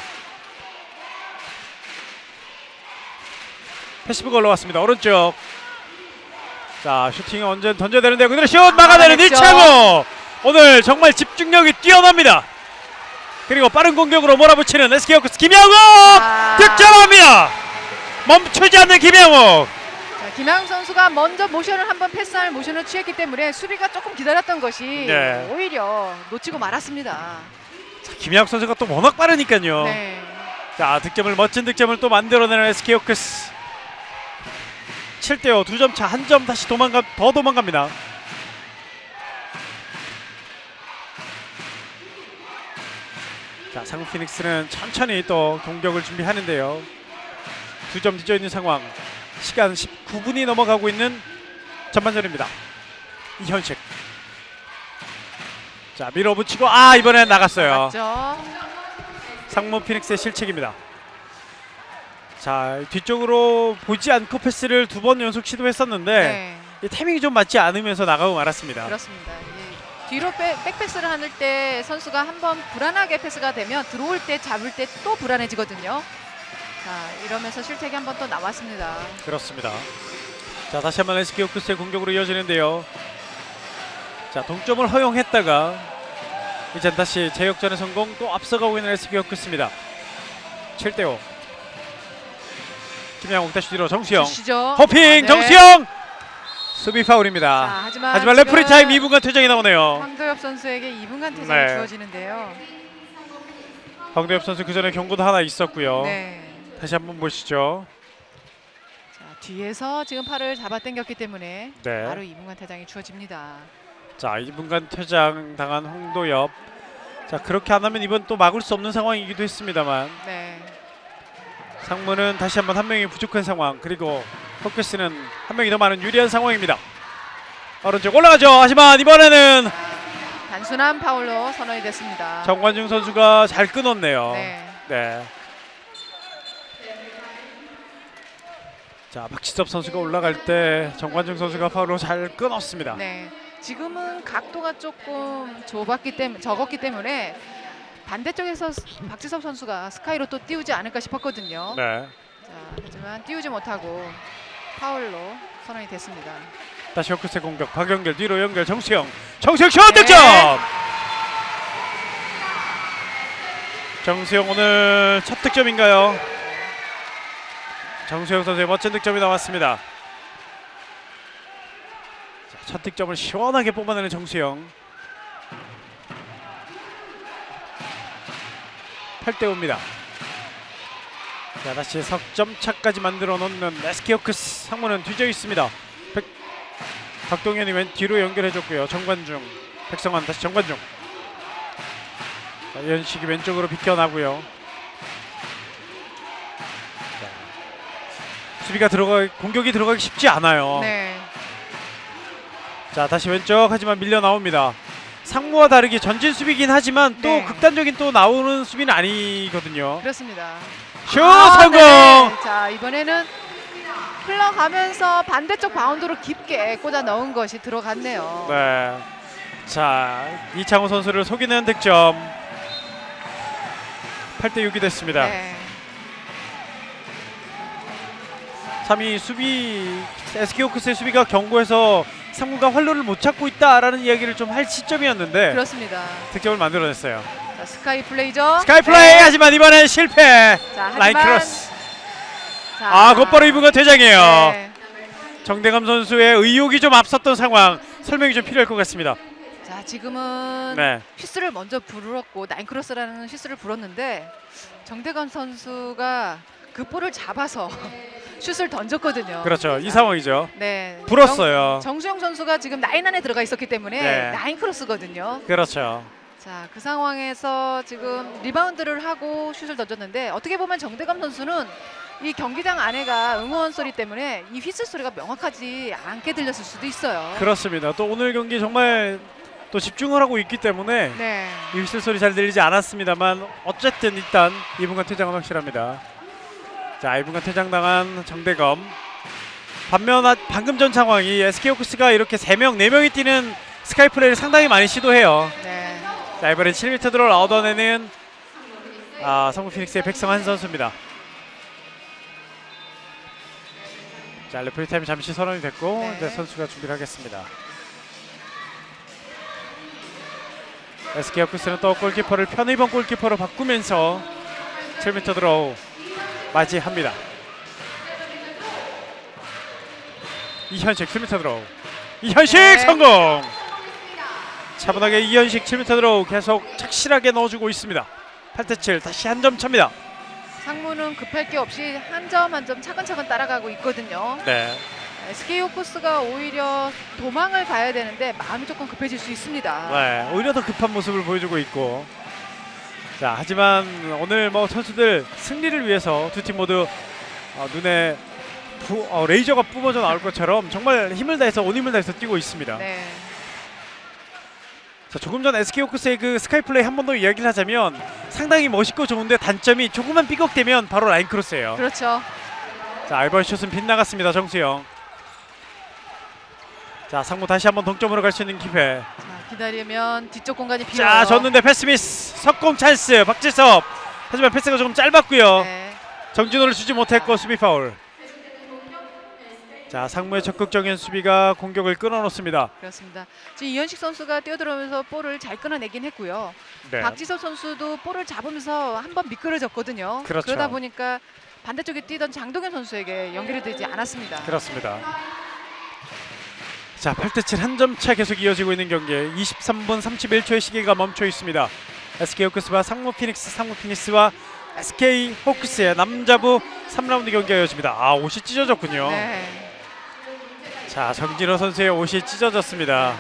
패시브가 올라왔습니다. 오른쪽. 자, 슈팅이 언제 던져야 되는데 그대로 슛 막아내는 이창호. 오늘 정말 집중력이 뛰어납니다. 그리고 빠른 공격으로 몰아붙이는 SK 호크스 김양욱 득점합니다. 멈추지 않는 김양욱. 자, 김양욱 선수가 먼저 모션을 한번 패스할 모션을 취했기 때문에 수비가 조금 기다렸던 것이 네. 오히려 놓치고 말았습니다. 자, 김양욱 선수가 또 워낙 빠르니까요. 네. 자, 득점을 멋진 득점을 또 만들어내는 SK 호크스. 7대5 2점 차, 한 점 다시 더 도망갑니다. 자, 상무 피닉스는 천천히 또 공격을 준비하는데요. 2점 뒤져 있는 상황. 시간 19분이 넘어가고 있는 전반전입니다. 이현식. 자, 밀어붙이고 이번엔 나갔어요. 맞죠? 상무 피닉스의 실책입니다. 자, 뒤쪽으로 보지 않고 패스를 2번 연속 시도했었는데 네. 이 타이밍이 좀 맞지 않으면서 나가고 말았습니다. 그렇습니다. 뒤로 백패스를 하는 때 선수가 한번 불안하게 패스가 되면 들어올 때 잡을 때 또 불안해지거든요. 자, 이러면서 실책이 한번 또 나왔습니다. 그렇습니다. 자, 다시 한번 SK 호크스의 공격으로 이어지는데요. 자, 동점을 허용했다가 이젠 다시 제역전의 성공, 또 앞서가고 있는 SK 호크스입니다. 7대5. 김양욱 다시 뒤로 정수영. 주시죠. 호핑 네. 정수영. 수비 파울입니다. 자, 하지만 레프리 타임 2분간 퇴장이 나오네요. 황도엽 선수에게 2분간 퇴장이 네. 주어지는데요. 황도엽 선수 그 전에 경고도 하나 있었고요. 네. 다시 한번 보시죠. 자, 뒤에서 지금 팔을 잡아 당겼기 때문에 네. 바로 2분간 퇴장이 주어집니다. 자, 2분간 퇴장 당한 황도엽. 자, 그렇게 안 하면 이번 또 막을 수 없는 상황이기도 했습니다만 네. 상무는 다시 한번 한 명이 부족한 상황. 그리고 호크스는 한 명이 더 많은 유리한 상황입니다. 오른쪽 올라가죠. 하지만 이번에는 단순한 파울로 선언이 됐습니다. 정관중 선수가 잘 끊었네요. 네. 네. 자, 박지섭 선수가 올라갈 때 정관중 선수가 파울로 잘 끊었습니다. 네. 지금은 각도가 조금 적었기 때문에 반대쪽에서 박지섭 선수가 스카이로 또 띄우지 않을까 싶었거든요. 네. 자, 하지만 띄우지 못하고 파울로 선언이 됐습니다. 다시 호크스의 공격. 박영길 뒤로 연결. 정수영 슛 네. 득점. 정수영 오늘 첫 득점인가요? 정수영 선수의 멋진 득점이 나왔습니다. 자, 첫 득점을 시원하게 뽑아내는 정수영. 8대5입니다. 자, 다시 석점 차까지 만들어 놓는 SK 호크스. 상무는 뒤져 있습니다. 박동현이 왼 뒤로 연결해줬고요. 정관중, 백성환 다시 정관중. 자, 이현식이 왼쪽으로 비켜나고요. 자, 수비가 공격이 들어가기 쉽지 않아요. 네. 자, 다시 왼쪽. 하지만 밀려 나옵니다. 상무와 다르게 전진 수비긴 하지만 또 네. 극단적인 또 나오는 수비는 아니거든요. 그렇습니다. 슛 성공. 네. 자, 이번에는 흘러가면서 반대쪽 바운드로 깊게 꽂아 넣은 것이 들어갔네요. 네. 자, 이창호 선수를 속이는 득점. 8대6이 됐습니다. 네. 3위 수비 SK 호크스의 수비가 경고해서 상무가 활로를 못 찾고 있다라는 이야기를 좀 할 시점이었는데 그렇습니다. 득점을 만들어냈어요. 자, 스카이 플레이죠. 스카이 플레이. 네. 하지만 이번엔 실패. 자, 라인 하지만 크로스. 곧바로 2분간 퇴장이에요. 네. 정대감 선수의 의욕이 좀 앞섰던 상황 설명이 좀 필요할 것 같습니다. 자, 지금은 네. 휘스를 먼저 불었고 나인크로스라는 휘스를 불었는데 정대감 선수가 그 볼을 잡아서 슛을 던졌거든요. 그렇죠. 이 상황이죠. 네. 불었어요. 정수영 선수가 지금 라인 안에 들어가 있었기 때문에 네. 나인크로스거든요. 그렇죠. 자, 그 상황에서 지금 리바운드를 하고 슛을 던졌는데 어떻게 보면 정대감 선수는 이 경기장 안에가 응원 소리 때문에 이 휘슬 소리가 명확하지 않게 들렸을 수도 있어요. 그렇습니다. 또 오늘 경기 정말 또 집중을 하고 있기 때문에 네. 이 휘슬 소리 잘 들리지 않았습니다만 어쨌든 일단 2분간 퇴장은 확실합니다. 자, 2분간 퇴장당한 정대검. 반면 방금 전 상황이 SK호크스가 이렇게 3명, 4명이 뛰는 스카이 플레이를 상당히 많이 시도해요. 네. 자, 이번엔 7m 드로를 얻어내는 성북 피닉스의 백성환 선수입니다. 자, 레프리 타임 잠시 선언이 됐고 네. 이제 선수가 준비를 하겠습니다. SK호크스는 또 골키퍼를 편의범 골키퍼로 바꾸면서 7m 드로우 맞이합니다. 이현식 7m 드로우. 이현식 네. 성공! 차분하게 이현식 7m 드로우 계속 착실하게 넣어주고 있습니다. 8대7 다시 한 점 차입니다. 상무는 급할 게 없이 한 점 한 점 차근차근 따라가고 있거든요. 네. SK호크스가 오히려 도망을 가야 되는데 마음이 조금 급해질 수 있습니다. 네, 오히려 더 급한 모습을 보여주고 있고. 자, 하지만 오늘 뭐 선수들 승리를 위해서 두 팀 모두 눈에 레이저가 뿜어져 나올 것처럼 정말 힘을 다해서 온 힘을 다해서 뛰고 있습니다. 네. 자, 조금 전 SK호크스의 그 스카이 플레이 한 번 더 이야기를 하자면 상당히 멋있고 좋은데 단점이 조금만 삐걱대면 바로 라인 크로스예요. 그렇죠. 자, 알바의 슛은 빗나갔습니다. 정수영. 자, 상무 다시 한번 동점으로 갈 수 있는 기회. 자, 기다리면 뒤쪽 공간이 비어요. 자, 졌는데 패스 미스. 석공 찬스 박지섭. 하지만 패스가 조금 짧았고요. 네. 정진호를 주지 못했고 수비 파울. 자, 상무의 적극적인 수비가 공격을 끊어놓습니다. 그렇습니다. 지금 이현식 선수가 뛰어들어오면서 볼을 잘 끊어내긴 했고요. 네. 박지섭 선수도 볼을 잡으면서 한번 미끄러졌거든요. 그렇죠. 그러다 보니까 반대쪽에 뛰던 장동현 선수에게 연결이 되지 않았습니다. 그렇습니다. 자, 8대7 한 점 차 계속 이어지고 있는 경기. 23분 31초의 시계가 멈춰 있습니다. SK호크스와 상무 피닉스와 SK호크스의 남자부 3라운드 경기가 이어집니다. 아, 옷이 찢어졌군요. 네. 자, 정진호 선수의 옷이 찢어졌습니다.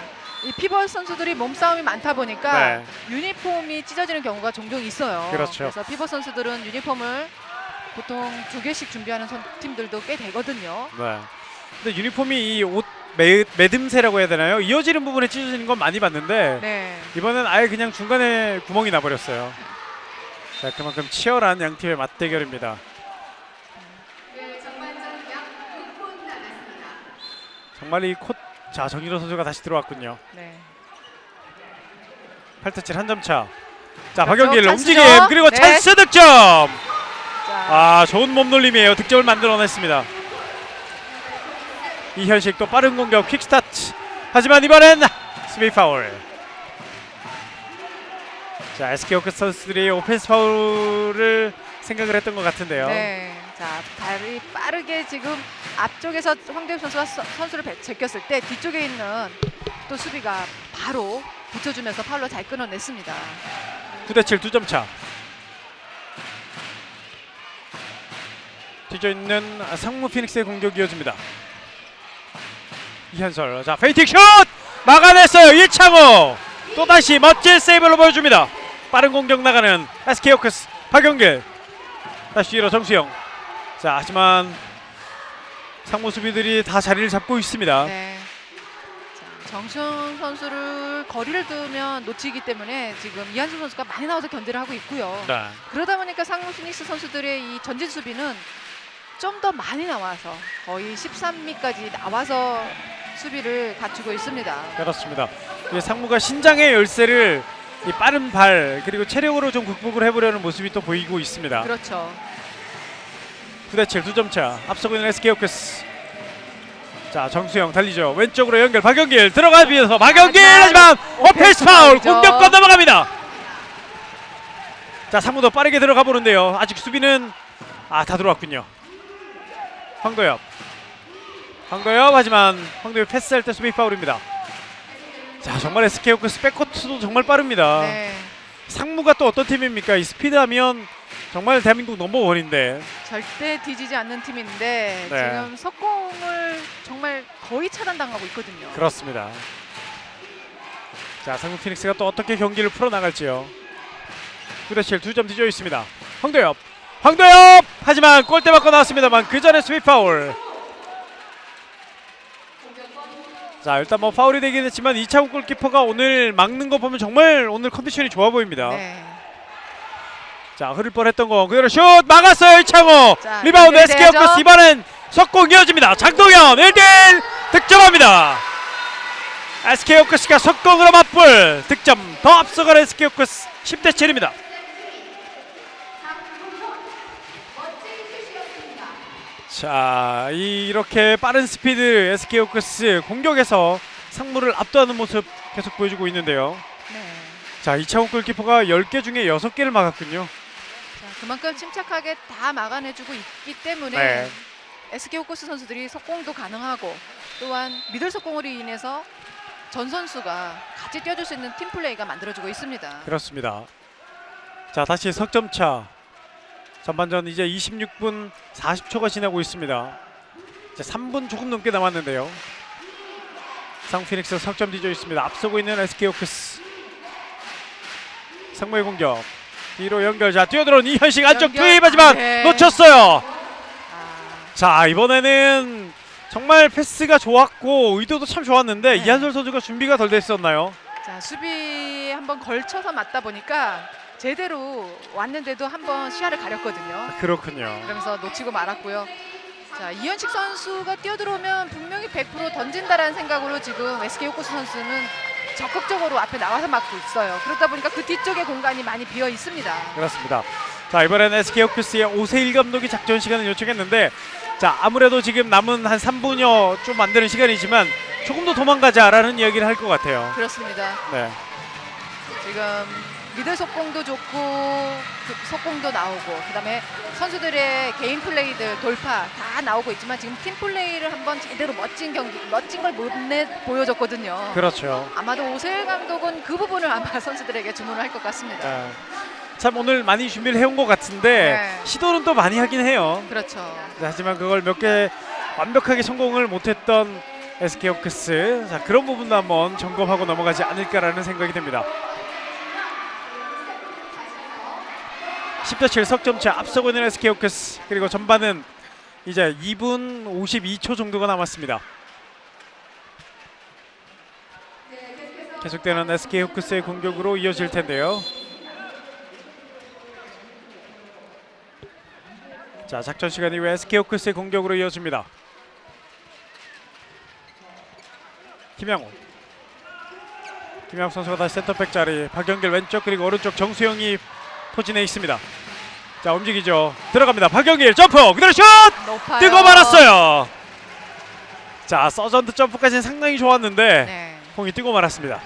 이 피벗 선수들이 몸싸움이 많다 보니까 네. 유니폼이 찢어지는 경우가 종종 있어요. 그렇죠. 그래서 피벗 선수들은 유니폼을 보통 2개씩 준비하는 팀들도 꽤 되거든요. 네. 근데 유니폼이 이 옷 매듭새라고 해야 되나요? 이어지는 부분에 찢어지는 건 많이 봤는데 네. 이번엔 아예 그냥 중간에 구멍이 나버렸어요. 자, 그만큼 치열한 양 팀의 맞대결입니다. 정말 이 자, 정진호 선수가 다시 들어왔군요. 네. 8대7 한 점 차. 자, 그렇죠. 박영길 찬스죠. 움직임 그리고 네. 찬스 득점. 자, 좋은 몸놀림이에요. 득점을 만들어냈습니다. 이현식 또 빠른 공격 퀵스타트. 하지만 이번엔 수비 파울. 자, SK호크스 선수들이 오펜스 파울을 생각을 했던 것 같은데요. 네. 자, 다리 빠르게 지금 앞쪽에서 황대엽 선수가 선수를 제꼈을 때 뒤쪽에 있는 또 수비가 바로 붙여주면서 파울로 잘 끊어냈습니다. 9대7 두 점 차. 뒤져 있는 상무 피닉스의 공격이 이어집니다. 이현설. 자, 페인팅 슛! 막아냈어요. 이창호. 또다시 멋진 세이브를 보여줍니다. 빠른 공격 나가는 SK호크스 박영길. 다시 뒤로 정수영. 자, 하지만 상무 수비들이 다 자리를 잡고 있습니다. 네. 자, 정시훈 선수를 거리를 두면 놓치기 때문에 지금 이한준 선수가 많이 나와서 견제를 하고 있고요. 네. 그러다 보니까 상무 피닉스 선수들의 이 전진 수비는 좀 더 많이 나와서 거의 13미까지 나와서 수비를 갖추고 있습니다. 그렇습니다. 상무가 신장의 열쇠를 이 빠른 발 그리고 체력으로 좀 극복을 해보려는 모습이 또 보이고 있습니다. 그렇죠. 9대7 두 점 차. 앞서고 있는 SK호크스. 자, 정수영 달리죠. 왼쪽으로 연결. 박영길 들어가면서 박영길 하지만 오펜스 파울. 공격권 넘어갑니다. 자, 상무도 빠르게 들어가 보는데요. 아직 수비는 다 들어왔군요. 황도엽. 황도엽 하지만 황도엽 패스할 때 수비 파울입니다. 자 정말 SK 호크스 백코트도 정말 빠릅니다. 네. 상무가 또 어떤 팀입니까? 이 스피드하면 정말 대한민국 넘버원인데 절대 뒤지지 않는 팀인데 네. 지금 석공을 정말 거의 차단당하고 있거든요. 그렇습니다. 자 상무 피닉스가 또 어떻게 경기를 풀어나갈지요. 9대7 2점 뒤져 있습니다. 황도엽 하지만 골대 맞고 나왔습니다만 그 전에 수비 파울. 자 일단 뭐 파울이 되긴 했지만 이창욱 골키퍼가 오늘 막는 거 보면 정말 오늘 컨디션이 좋아 보입니다. 네. 자 흐를 뻔했던 거 그대로 슛 막았어요 이창욱. 자, 리바운드 SK 연결돼야죠. 호크스 이번엔 석공 이어집니다. 장동현 1대1 득점합니다. SK 호크스가 석공으로 맞불 득점 더 앞서가는 SK 호크스 10대7입니다. 자 이렇게 빠른 스피드 SK 호크스 공격에서 상무를 압도하는 모습 계속 보여주고 있는데요. 네. 자 이창욱 골키퍼가 10개 중에 6개를 막았군요. 자, 그만큼 침착하게 다 막아내주고 있기 때문에 네. SK 호크스 선수들이 속공도 가능하고 또한 미들 속공으로 인해서 전 선수가 같이 뛰어줄 수 있는 팀 플레이가 만들어지고 있습니다. 그렇습니다. 자 다시 석점차. 전반전 이제 26분 40초가 지나고 있습니다. 이제 3분 조금 넘게 남았는데요. 상피닉스 석점 뒤져 있습니다. 앞서고 있는 SK 호크스. 상무의 공격. 뒤로 연결. 자 뛰어들어온 이현식 안쪽 연결. 투입하지만 네. 놓쳤어요. 아, 자 이번에는 정말 패스가 좋았고 의도도 참 좋았는데 네. 이한솔 선수가 준비가 덜 됐었나요? 자 수비 한번 걸쳐서 맞다 보니까 제대로 왔는데도 한번 시야를 가렸거든요. 그렇군요. 그러면서 놓치고 말았고요. 자 이현식 선수가 뛰어들어오면 분명히 100% 던진다라는 생각으로 지금 SK 호크스 선수는 적극적으로 앞에 나와서 막고 있어요. 그러다 보니까 그 뒤쪽에 공간이 많이 비어 있습니다. 그렇습니다. 자 이번에는 SK 호크스의 오세일 감독이 작전 시간을 요청했는데 자 아무래도 지금 남은 한 3분여 좀 안 되는 시간이지만 조금 더 도망가자라는 이야기를 할 것 같아요. 그렇습니다. 네. 지금 미들 속공도 좋고 속공도 나오고 그다음에 선수들의 개인 플레이들 돌파 다 나오고 있지만 지금 팀 플레이를 한번 제대로 멋진 걸 못 보여줬거든요. 그렇죠. 아마도 오세일 감독은 그 부분을 아마 선수들에게 주문을 할 것 같습니다. 네. 참 오늘 많이 준비를 해온 것 같은데 네. 시도는 또 많이 하긴 해요. 그렇죠. 자, 하지만 그걸 몇 개 완벽하게 성공을 못했던 SK 호크스. 자 그런 부분도 한번 점검하고 넘어가지 않을까라는 생각이 듭니다. 10대7 석점차 앞서고 있는 SK 호크스. 그리고 전반은 이제 2분 52초 정도가 남았습니다. 계속되는 SK 호크스의 공격으로 이어질 텐데요. 자 작전 시간 이후에 SK 호크스의 공격으로 이어집니다. 김양호 선수가 다시 센터백 자리. 박영길 왼쪽 그리고 오른쪽 정수영이 포진해 있습니다. 자 움직이죠. 들어갑니다. 박영길 점프 그대로 슛! 높아요. 뜨고 말았어요. 자 서전드 점프까지는 상당히 좋았는데 네. 공이 뜨고 말았습니다.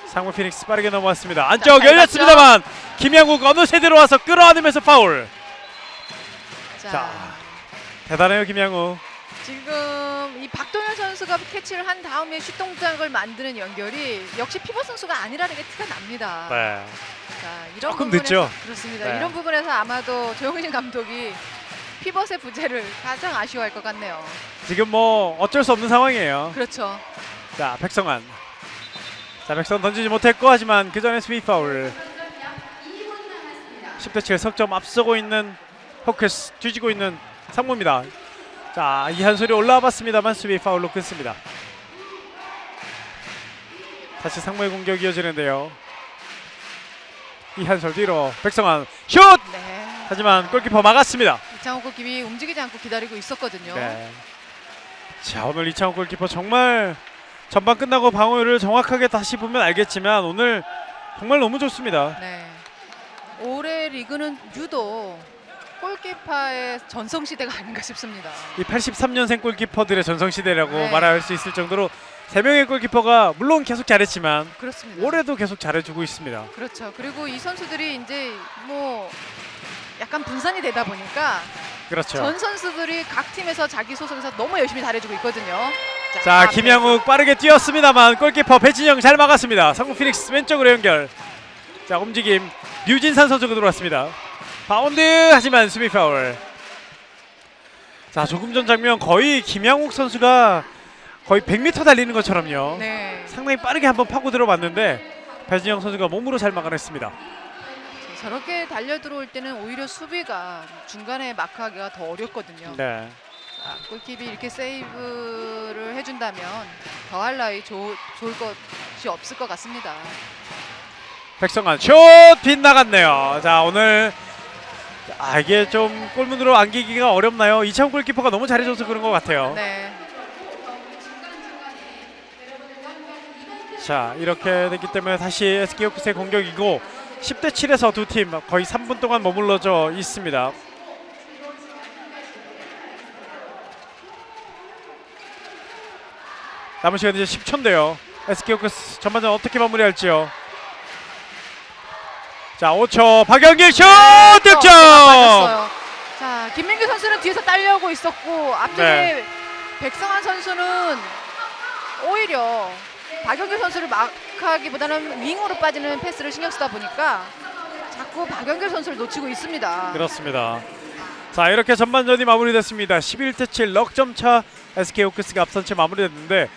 상무 피닉스 빠르게 넘어왔습니다. 안쪽 잘 열렸습니다만 김양국 어느새 들어와서 끌어안으면서 파울. 자 대단해요 김양우. 지금 이 박동현 선수가 캐치를 한 다음에 슛 동작을 만드는 연결이 역시 피벗 선수가 아니라는 게 티가 납니다. 네. 자, 이런 조금 부분에서, 늦죠? 그렇습니다. 네. 이런 부분에서 아마도 조용신 감독이 피벗의 부재를 가장 아쉬워할 것 같네요. 지금 뭐 어쩔 수 없는 상황이에요. 그렇죠. 자 백성환. 자 백성환 던지지 못했고 하지만 그 전에 스윗 파울. 10대7 석점 앞서고 있는 호크스. 뒤지고 있는 상무입니다. 자 이한솔이 올라와 봤습니다만 스윗 파울로 끊습니다. 다시 상무의 공격이 이어지는데요. 이한솔 뒤로 백성환 슛! 네. 하지만 골키퍼 막았습니다. 이창호 골키퍼이 움직이지 않고 기다리고 있었거든요. 네. 자 오늘 이창욱 골키퍼 정말 전반 끝나고 방어율을 정확하게 다시 보면 알겠지만 오늘 정말 너무 좋습니다. 네. 올해 리그는 유독 골키퍼의 전성시대가 아닌가 싶습니다. 이 83년생 골키퍼들의 전성시대라고 네. 말할 수 있을 정도로 3명의 골키퍼가 물론 계속 잘했지만 그렇습니다. 올해도 계속 잘해주고 있습니다. 그렇죠. 그리고 이 선수들이 이제 뭐 약간 분산이 되다 보니까 그렇죠. 전 선수들이 각 팀에서 자기 소속에서 너무 열심히 잘해주고 있거든요. 자, 김양욱 빠르게 뛰었습니다만 골키퍼 배진영 잘 막았습니다. 상무 피닉스 왼쪽으로 연결. 자, 움직임 류진산 선수가 들어왔습니다. 바운드 하지만 수비 파울. 자, 조금 전 장면 거의 김양욱 선수가 거의 100m 달리는 것처럼요. 네. 상당히 빠르게 한번 파고 들어봤는데 배진영 선수가 몸으로 잘 막아냈습니다. 저렇게 달려 들어올 때는 오히려 수비가 중간에 마크하기가 더 어렵거든요. 네. 자, 골키퍼이 이렇게 세이브를 해준다면 더할 나위 좋을 것이 없을 것 같습니다. 백성환 슛 빗나갔네요. 자, 오늘 이게 좀 골문으로 안기기가 어렵나요? 이창훈 골키퍼가 너무 잘해줘서 그런 것 같아요. 네. 자, 이렇게 됐기 때문에 다시 SK 호크스의 공격이고 10대 7에서 두 팀 거의 3분 동안 머물러져 있습니다. 남은 시간 이제 10초인데요. SK 호크스 전반전 어떻게 마무리할지요. 자, 5초 박영길 슛 득점! 맞았어요. 자, 김민규 선수는 뒤에서 딸려오고 있었고 앞쪽에 네. 백성환 선수는 오히려 박영길 선수를 마크하기보다는 윙으로 빠지는 패스를 신경 쓰다 보니까 자꾸 박영길 선수를 놓치고 있습니다. 그렇습니다. 자, 이렇게 전반전이 마무리됐습니다. 11대 7 넉점 차 SK 호크스가 앞선 채 마무리됐는데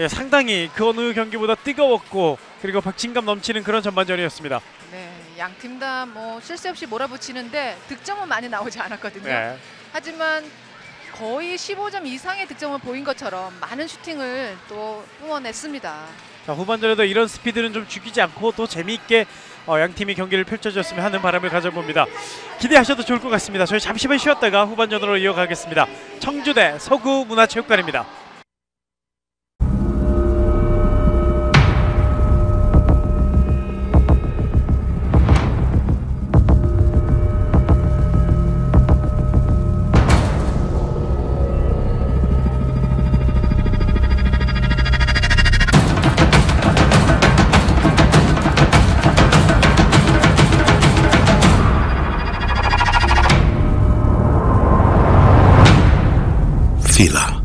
상당히 그 어느 경기보다 뜨거웠고 그리고 박진감 넘치는 그런 전반전이었습니다. 네, 양 팀 다 뭐 실수 없이 몰아붙이는데 득점은 많이 나오지 않았거든요. 네. 하지만 거의 15점 이상의 득점을 보인 것처럼 많은 슈팅을 또 뿜어냈습니다. 자, 후반전에도 이런 스피드는 좀 죽이지 않고 또 재미있게 양 팀이 경기를 펼쳐줬으면 하는 바람을 가져봅니다. 기대하셔도 좋을 것 같습니다. 저희 잠시만 쉬었다가 후반전으로 이어가겠습니다. 청주대 서구문화체육관입니다. Fila.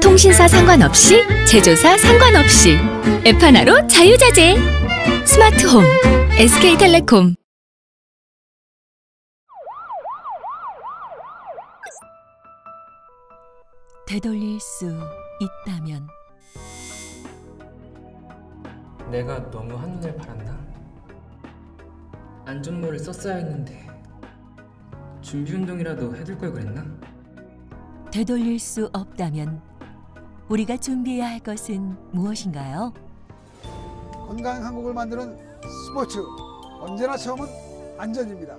통신사 상관없이, 제조사 상관없이 앱 하나로 자유자재. 스마트홈 SK텔레콤. 되돌릴 수 있다면. 내가 너무 한눈을 팔았나? 안전모를 썼어야 했는데 준비운동이라도 해둘 걸 그랬나? 되돌릴 수 없다면 우리가 준비해야 할 것은 무엇인가요? 건강한 한국을 만드는 스포츠, 언제나 처음은 안전입니다.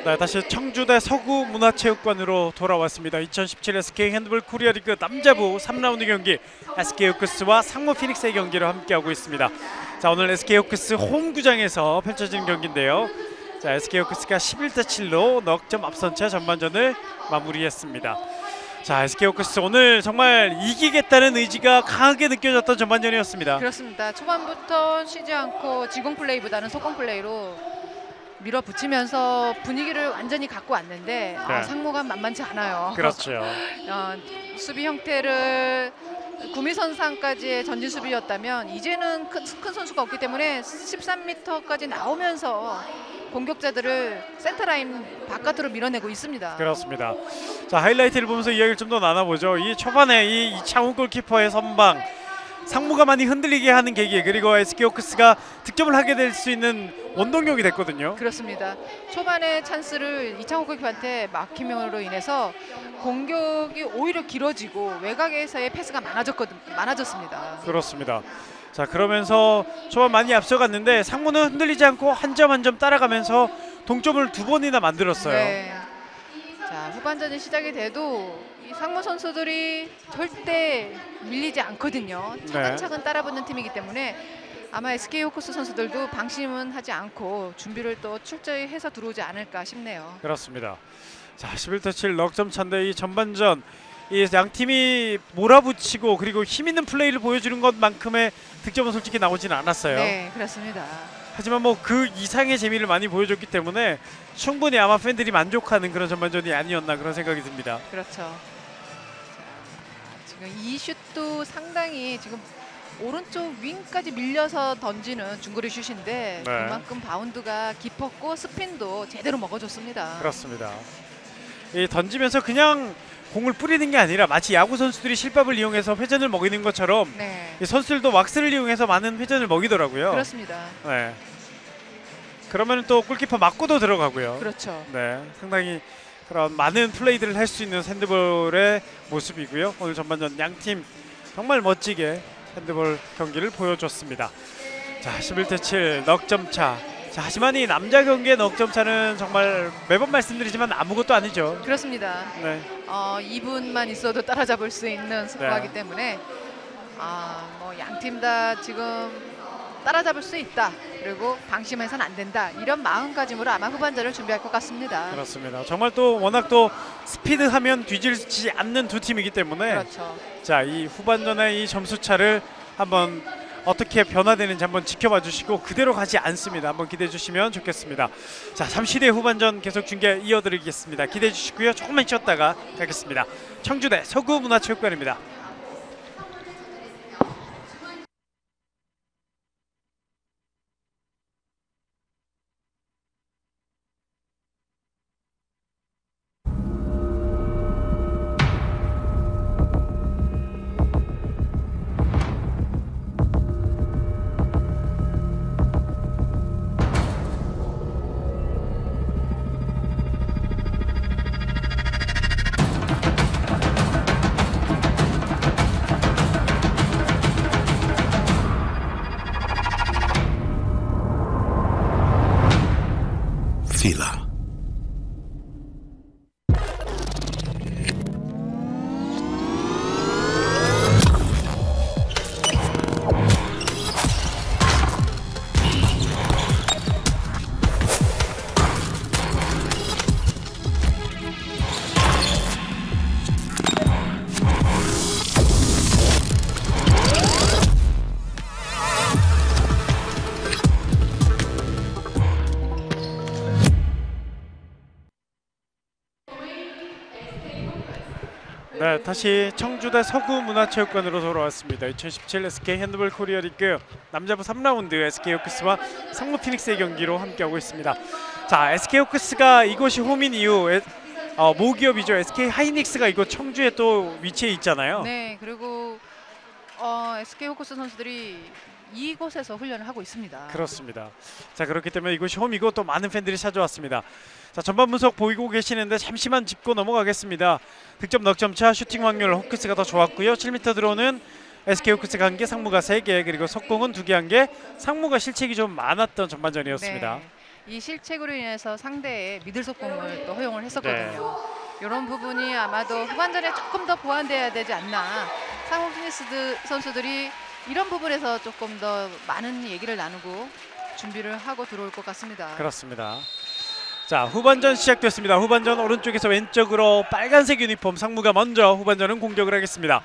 네, 다시 청주대 서구문화체육관으로 돌아왔습니다. 2017 SK 핸드볼 코리아리그 남자부 3라운드 경기 SK 호크스와 상무 피닉스의 경기를 함께하고 있습니다. 자, 오늘 SK 호크스 홈구장에서 펼쳐진 경기인데요. 자, SK 호크스가 11대7로 넉점 앞선 채 전반전을 마무리했습니다. 자, SK 호크스 오늘 정말 이기겠다는 의지가 강하게 느껴졌던 전반전이었습니다. 그렇습니다. 초반부터 쉬지 않고 지공 플레이보다는 속공 플레이로 밀어붙이면서 분위기를 완전히 갖고 왔는데 네. 상무가 만만치 않아요. 그렇죠. 수비 형태를 구미선상까지의 전진 수비였다면 이제는 큰 선수가 없기 때문에 13m까지 나오면서 공격자들을 센터라인 바깥으로 밀어내고 있습니다. 그렇습니다. 자, 하이라이트를 보면서 이야기를 좀 더 나눠보죠. 이 초반에 이 이창훈 골키퍼의 선방, 상무가 많이 흔들리게 하는 계기, 그리고 SK 호크스가 득점을 하게 될 수 있는 원동력이 됐거든요. 그렇습니다. 초반에 찬스를 이창호 골키퍼한테 막힘으로 인해서 공격이 오히려 길어지고 외곽에서의 패스가 많아졌습니다. 그렇습니다. 자, 그러면서 초반 많이 앞서갔는데 상무는 흔들리지 않고 한 점 한 점 따라가면서 동점을 2번이나 만들었어요. 네. 자, 후반전이 시작이 돼도 이 상무 선수들이 절대 밀리지 않거든요. 차근차근 따라붙는 팀이기 때문에 아마 SK 호크스 선수들도 방심은 하지 않고 준비를 또 철저히 해서 들어오지 않을까 싶네요. 그렇습니다. 자, 11대7 넉점 차인데 이 전반전 이 양 팀이 몰아붙이고 그리고 힘 있는 플레이를 보여주는 것만큼의 득점은 솔직히 나오지는 않았어요. 네, 그렇습니다. 하지만 뭐 그 이상의 재미를 많이 보여줬기 때문에 충분히 아마 팬들이 만족하는 그런 전반전이 아니었나 그런 생각이 듭니다. 그렇죠. 자, 지금 이 슛도 상당히 지금 오른쪽 윙까지 밀려서 던지는 중거리 슛인데 네. 그만큼 바운드가 깊었고 스핀도 제대로 먹어줬습니다. 그렇습니다. 이 던지면서 그냥 공을 뿌리는 게 아니라 마치 야구 선수들이 실밥을 이용해서 회전을 먹이는 것처럼 네. 이 선수들도 왁스를 이용해서 많은 회전을 먹이더라고요. 그렇습니다. 네. 그러면 또 골키퍼 맞고도 들어가고요. 그렇죠. 네, 상당히 그런 많은 플레이들을 할 수 있는 핸드볼의 모습이고요. 오늘 전반전 양팀 정말 멋지게 핸드볼 경기를 보여줬습니다. 자, 11대7 넉점 차. 자, 하지만 이 남자 경기의 넉점 차는 정말 매번 말씀드리지만 아무것도 아니죠. 그렇습니다. 네. 2분만 있어도 따라잡을 수 있는 스코어이기 네. 때문에 뭐 양 팀 다 지금 따라잡을 수 있다. 그리고 방심해서는 안 된다. 이런 마음가짐으로 아마 후반전을 준비할 것 같습니다. 그렇습니다. 정말 또 워낙 또 스피드하면 뒤질지 않는 두 팀이기 때문에 그렇죠. 자, 이 후반전의 이 점수 차를 한번 어떻게 변화되는지 한번 지켜봐 주시고 그대로 가지 않습니다. 한번 기대해 주시면 좋겠습니다. 자, 잠시 뒤에 후반전 계속 중계 이어드리겠습니다. 기대해 주시고요. 조금만 쉬었다가 가겠습니다. 청주대 서구문화체육관입니다. Fila. 네, 다시 청주대 서구문화체육관으로 돌아왔습니다. 2017 SK 핸드볼 코리아리그 남자부 3라운드 SK 호크스와 상무 피닉스의 경기로 함께하고 있습니다. 자, SK 호크스가 이곳이 홈인 이후 모기업이죠. SK 하이닉스가 이곳 청주에 또 위치해 있잖아요. 네, 그리고 SK 호크스 선수들이 이곳에서 훈련을 하고 있습니다. 그렇습니다. 자, 그렇기 때문에 이곳이 홈이고 또 많은 팬들이 찾아왔습니다. 자, 전반 분석 보이고 계시는데 잠시만 짚고 넘어가겠습니다. 득점 넉점 차, 슈팅 확률 호크스가 더 좋았고요. 7m 들어오는 SK 호크스가 1개, 상무가 3개, 그리고 석공은 2개 한 개, 상무가 실책이 좀 많았던 전반전이었습니다. 네. 이 실책으로 인해서 상대의 미들 속공을 또 허용을 했었거든요. 이런 부분이 아마도 후반전에 조금 더 보완돼야 되지 않나. 상무 피닉스 선수들이 이런 부분에서 조금 더 많은 얘기를 나누고 준비를 하고 들어올 것 같습니다. 그렇습니다. 자, 후반전 시작됐습니다. 후반전 오른쪽에서 왼쪽으로 빨간색 유니폼 상무가 먼저 후반전은 공격을 하겠습니다.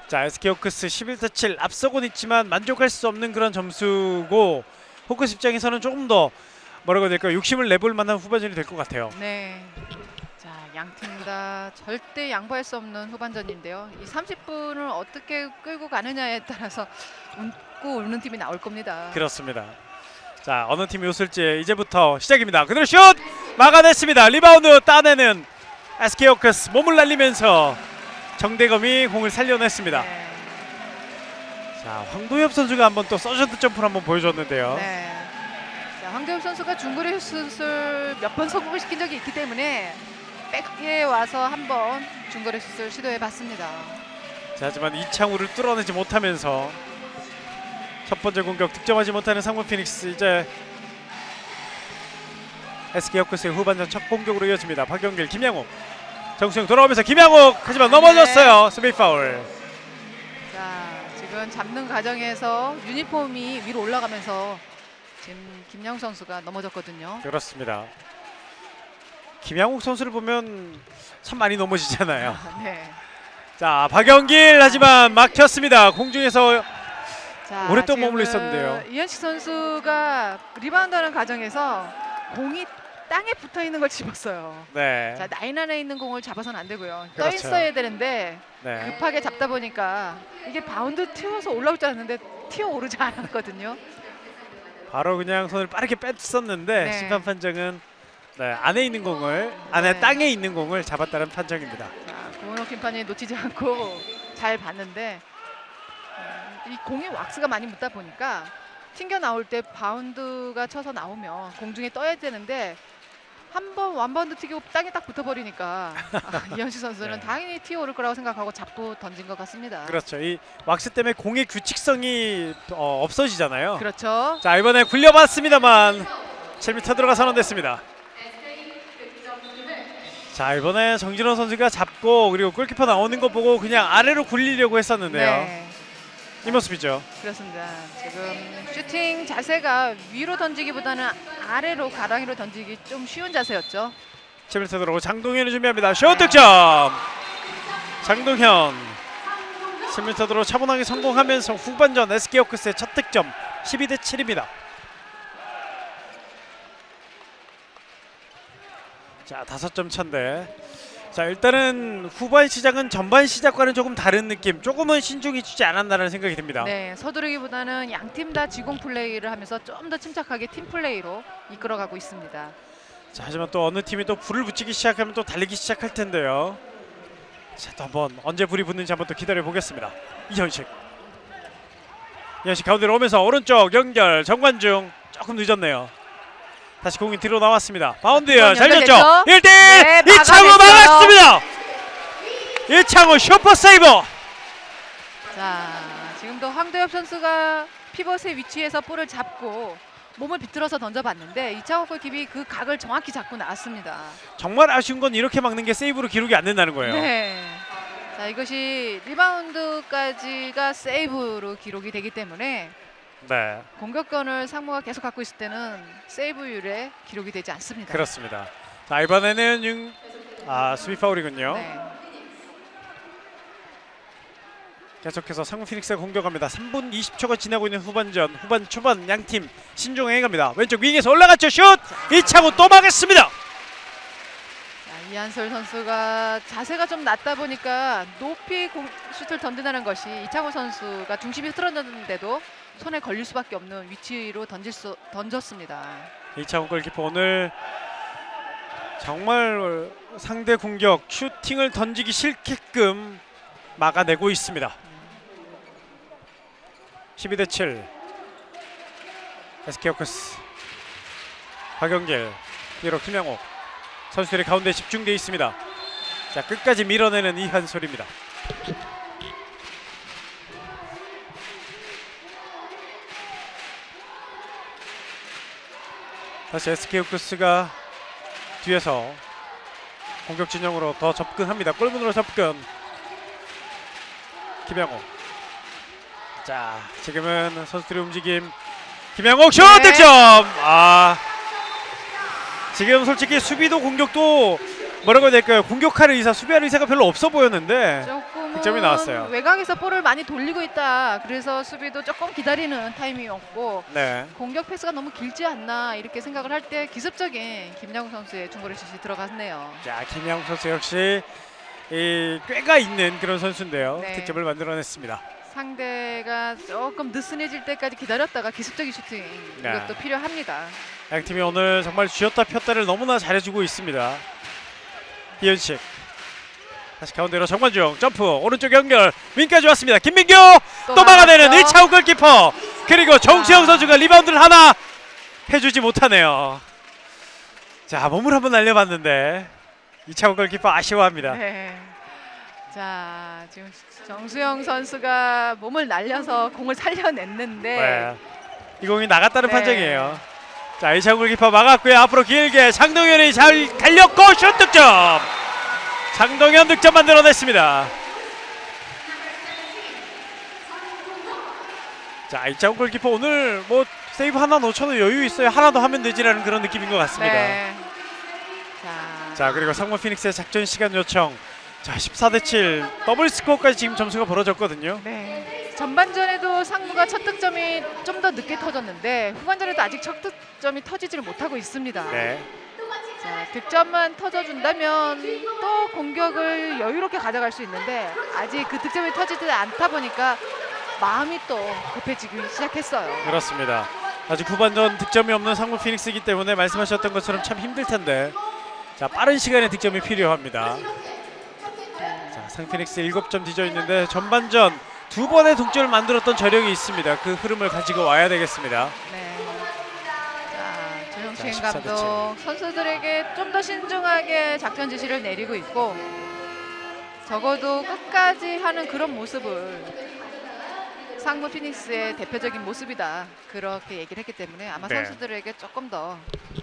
자, SK 호크스 11대7 앞서곤 있지만 만족할 수 없는 그런 점수고 호크스 입장에서는 조금 더 뭐라고 해야 될까요? 욕심을 내볼 만한 후반전이 될 것 같아요. 네. 자, 양팀 다 절대 양보할 수 없는 후반전인데요. 이 30분을 어떻게 끌고 가느냐에 따라서 웃고 웃는 팀이 나올 겁니다. 그렇습니다. 자, 어느 팀이 웃을지 이제부터 시작입니다. 그대로 슛! 막아냈습니다. 리바운드 따내는 SK 호크스 몸을 날리면서 정대검이 공을 살려냈습니다. 네. 자, 황도엽 선수가 한번 또 서전트 점프를 한번 보여줬는데요. 네. 자, 황도엽 선수가 중거리 슛을 몇 번 성공을 시킨 적이 있기 때문에 백에 와서 한번 중거리 슛을 시도해봤습니다. 자, 하지만 이창우를 뚫어내지 못하면서 첫 번째 공격 득점하지 못하는 상무 피닉스. 이제 SK 호크스의 후반전 첫 공격으로 이어집니다. 박영길, 김양욱, 정수영 돌아오면서 김양욱 하지만 넘어졌어요. 수비 파울. 자, 지금 잡는 과정에서 유니폼이 위로 올라가면서 지금 김양욱 선수가 넘어졌거든요. 그렇습니다. 김양욱 선수를 보면 참 많이 넘어지잖아요. 네. 자, 박영길 하지만 막혔습니다. 공중에서 자, 오랫동안 머물러 지금은 있었는데요. 이현식 선수가 리바운드하는 과정에서 공이 땅에 붙어 있는 걸 집었어요. 네. 자, 라인 안에 있는 공을 잡아서는 안 되고요. 떠 그렇죠. 있어야 되는데 네. 급하게 잡다 보니까 이게 바운드 튀어서 올라올 줄 알았는데 튀어 오르지 않았거든요. 바로 그냥 손을 빠르게 뺐었는데 네. 심판 판정은 안에 있는 공을 안에 네. 땅에 있는 공을 잡았다는 판정입니다. 자, 고은호 심판이 놓치지 않고 잘 봤는데 이 공에 왁스가 많이 묻다 보니까 튕겨 나올 때 바운드가 쳐서 나오면 공중에 떠야 되는데 한 번 완바운드 튀기고 땅에 딱 붙어버리니까 이현식 선수는 네. 당연히 튀어오를 거라고 생각하고 잡고 던진 것 같습니다. 그렇죠. 이 왁스 때문에 공의 규칙성이 없어지잖아요. 그렇죠. 자, 이번에 굴려봤습니다만 7m 들어가 선언됐습니다. 자, 이번에 정진호 선수가 잡고 그리고 골키퍼 나오는 거 보고 그냥 아래로 굴리려고 했었는데요. 네, 이 모습이죠. 그렇습니다. 지금 슈팅 자세가 위로 던지기보다는 아래로 가랑이로 던지기 좀 쉬운 자세였죠. 7m 들어오고 장동현이 준비합니다. 슛 득점! 장동현 10m 들어 차분하게 성공하면서 후반전 SK 호크스의 첫 득점 12대7입니다. 자, 5점 차인데 자, 일단은 후반 시작은 전반 시작과는 조금 다른 느낌, 조금은 신중히 주지 않았나라는 생각이 듭니다. 네, 서두르기보다는 양 팀 다 지공 플레이를 하면서 좀 더 침착하게 팀 플레이로 이끌어가고 있습니다. 자, 하지만 또 어느 팀이 또 불을 붙이기 시작하면 또 달리기 시작할 텐데요. 자, 또 한번 언제 불이 붙는지 한번 또 기다려 보겠습니다. 이현식 가운데로 오면서 오른쪽 연결 정관중 조금 늦었네요. 다시 공이 뒤로 나왔습니다. 바운드 잘 줬죠. 1대1 네, 이창우 막았습니다. 이창우 슈퍼 세이브. 자, 지금도 황도엽 선수가 피벗의 위치에서 볼을 잡고 몸을 비틀어서 던져봤는데 이창호 골키퍼이 그 각을 정확히 잡고 나왔습니다. 정말 아쉬운 건 이렇게 막는 게 세이브로 기록이 안 된다는 거예요. 네. 자, 이것이 리바운드까지가 세이브로 기록이 되기 때문에 네, 공격권을 상무가 계속 갖고 있을 때는 세이브율에 기록이 되지 않습니다. 그렇습니다. 자, 이번에는 수비 파울이군요. 네. 계속해서 상무 피닉스가 공격합니다. 3분 20초가 지나고 있는 후반전, 후반 초반 양팀 신중해 갑니다. 왼쪽 윙에서 올라갔죠. 슛! 이창우 또 막았습니다. 자, 이한솔 선수가 자세가 좀 낮다 보니까 높이 슛을 던진다는 것이 이창호 선수가 중심이 흐트러졌는데도 손에 걸릴 수밖에 없는 위치로 던졌습니다. 이창우 골키퍼 오늘 정말 상대 공격 슈팅을 던지기 싫게끔 막아내고 있습니다. 12대7 SK 호크스. 박영길, 뒤로 김양옥 선수들이 가운데 집중되어 있습니다. 자, 끝까지 밀어내는 이한솔입니다. 다시 SK 호크스가 뒤에서 공격 진영으로 더 접근합니다. 골문으로 접근. 김양옥. 자, 지금은 선수들의 움직임. 김양옥 슛 네. 득점. 지금 솔직히 수비도 공격도 뭐라고 해야 될까요? 공격할 의사, 수비할 의사가 별로 없어 보였는데 조금은 득점이 나왔어요. 외곽에서 볼을 많이 돌리고 있다. 그래서 수비도 조금 기다리는 타이밍이었고 네. 공격 패스가 너무 길지 않나 이렇게 생각을 할 때 기습적인 김양욱 선수의 중거리 슛이 들어갔네요. 자, 김양욱 선수 역시 이 꾀가 있는 그런 선수인데요. 네. 득점을 만들어냈습니다. 상대가 조금 느슨해질 때까지 기다렸다가 기습적인 슈팅 네. 이것도 필요합니다. 양팀이 오늘 정말 쥐었다 폈다를 너무나 잘해주고 있습니다. 이현식 다시 가운데로 정관중 점프 오른쪽 연결 윙까지 왔습니다. 김민규 또 막아내는 막았죠. 1차원 골키퍼 그리고 정수영 선수가 리바운드를 하나 해주지 못하네요. 자, 몸을 한번 날려봤는데 2차원 골키퍼 아쉬워합니다. 네. 자, 지금 정수영 선수가 몸을 날려서 공을 살려냈는데 네. 이 공이 나갔다는 네. 판정이에요. 자, 2차원 골키퍼 막았고요. 앞으로 길게 장동현이 잘 달렸고 슛 득점. 장동현 득점 만들어냈습니다. 자, 2차원 골키퍼 오늘 뭐 세이브 하나 놓쳐도 여유 있어요. 하나 더 하면 되지라는 그런 느낌인 것 같습니다. 네. 자, 그리고 상무 피닉스의 작전 시간 요청. 자, 14대7 더블 스코어까지 지금 점수가 벌어졌거든요. 네. 전반전에도 상무가 첫 득점이 좀 더 늦게 터졌는데 후반전에도 아직 첫 득점이 터지지를 못하고 있습니다. 네. 자, 득점만 터져준다면 또 공격을 여유롭게 가져갈 수 있는데 아직 그 득점이 터지지 않다 보니까 마음이 또 급해지기 시작했어요. 그렇습니다. 아직 후반전 득점이 없는 상무 피닉스이기 때문에 말씀하셨던 것처럼 참 힘들 텐데 자, 빠른 시간에 득점이 필요합니다. 자, 상피닉스 7점 뒤져 있는데 전반전 2번의 동점을 만들었던 저력이 있습니다. 그 흐름을 가지고 와야 되겠습니다. 네. 자, 조용신 자, 14대7. 감독 선수들에게 좀 더 신중하게 작전 지시를 내리고 있고 적어도 끝까지 하는 그런 모습을 상무 피닉스의 대표적인 모습이다. 그렇게 얘기를 했기 때문에 아마 네. 선수들에게 조금 더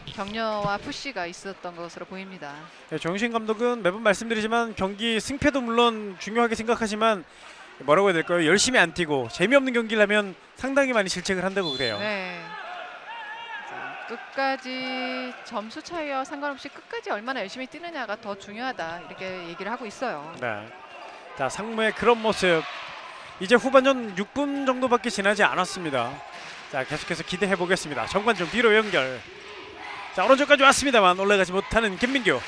격려와 푸시가 있었던 것으로 보입니다. 네, 조용신 감독은 매번 말씀드리지만 경기 승패도 물론 중요하게 생각하지만 뭐라고 해야 될까요? 열심히 안 뛰고 재미없는 경기를 하면 상당히 많이 질책을 한다고 그래요. 네. 자, 끝까지 점수 차이와 상관없이 끝까지 얼마나 열심히 뛰느냐가 더 중요하다. 이렇게 얘기를 하고 있어요. 네. 자, 상무의 그런 모습. 이제 후반전 6분 정도밖에 지나지 않았습니다. 자, 계속해서 기대해 보겠습니다. 정관중 뒤로 연결. 자, 오른쪽까지 왔습니다만 올라가지 못하는 김민규.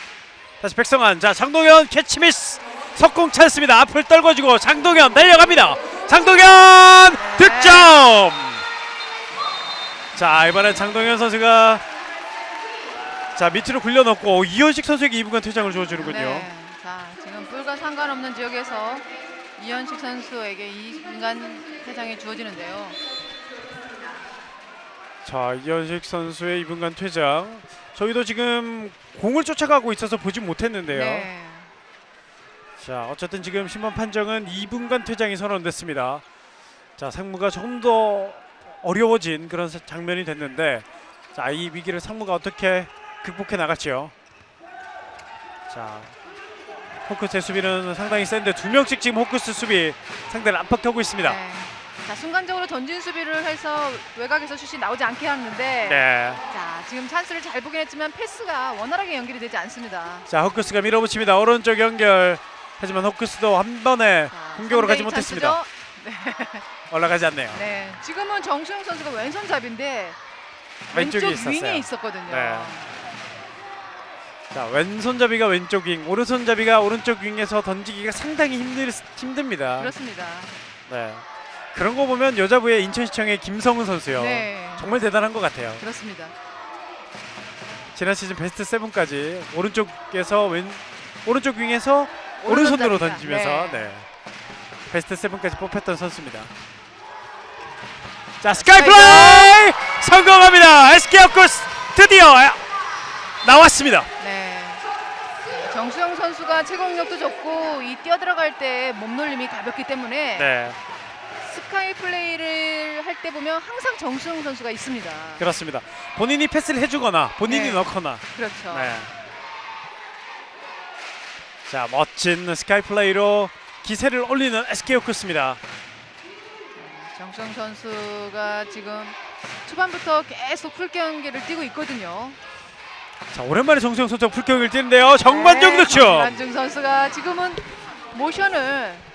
다시 백성환. 자, 장동현 캐치미스. 석공 찬스입니다. 앞을 떨궈주고 장동현 달려갑니다. 장동현 득점. 자, 이번엔 장동현 선수가 자, 밑으로 굴려놓고 이현식 선수에게 2분간 퇴장을 주어주는군요. 네. 자, 지금 뿔과 상관없는 지역에서 이현식 선수에게 2분간 퇴장이 주어지는데요. 자, 이현식 선수의 2분간 퇴장. 저희도 지금 공을 쫓아가고 있어서 보지 못했는데요. 네. 자, 어쨌든 지금 심판 판정은 2분간 퇴장이 선언됐습니다. 자, 상무가 조금 더 어려워진 그런 장면이 됐는데 자, 이 위기를 상무가 어떻게 극복해 나갔죠. 자, 호크스의 수비는 상당히 센데 2명씩 지금 호크스 수비 상대를 압박하고 있습니다. 네. 자, 순간적으로 전진 수비를 해서 외곽에서 슛이 나오지 않게 하는데 네. 자, 지금 찬스를 잘 보긴 했지만 패스가 원활하게 연결이 되지 않습니다. 자, 호크스가 밀어붙입니다. 오른쪽 연결. 하지만 호크스도 한 번에 자, 공격으로 가지 3대2 못했습니다. 찬스죠? 올라가지 않네요. 네. 지금은 정수영 선수가 왼손잡이인데 왼쪽에 왼쪽 있었어요. 윙에 있었거든요. 네. 자, 왼손잡이가 왼쪽 윙, 오른손잡이가 오른쪽 윙에서 던지기가 상당히 힘듭니다. 그렇습니다. 네. 그런 거 보면 여자부의 인천시청의 김성은 선수요. 네. 정말 대단한 것 같아요. 그렇습니다. 지난 시즌 베스트 7까지 오른쪽에서 오른쪽 윙에서 오른손으로 오른손잡이가. 던지면서 네. 베스트 7까지 뽑혔던 선수입니다. 자, 스카이플라이 성공합니다. SK 호크스 드디어 나왔습니다. 네. 정수영 선수가 체공력도 좋고 이 뛰어들어갈 때 몸놀림이 가볍기 때문에 네. 스카이 플레이를 할 때 보면 항상 정수영 선수가 있습니다. 그렇습니다. 본인이 패스를 해주거나 본인이 네. 넣거나. 그렇죠. 네. 자, 멋진 스카이 플레이로 기세를 올리는 SK 호크스입니다. 정수영 선수가 지금 초반부터 계속 풀 경기를 뛰고 있거든요. 자, 오랜만에 정수영 선수가 풀경기를 뛰는데요. 정관중 득점. 정관중 선수가 지금은 모션을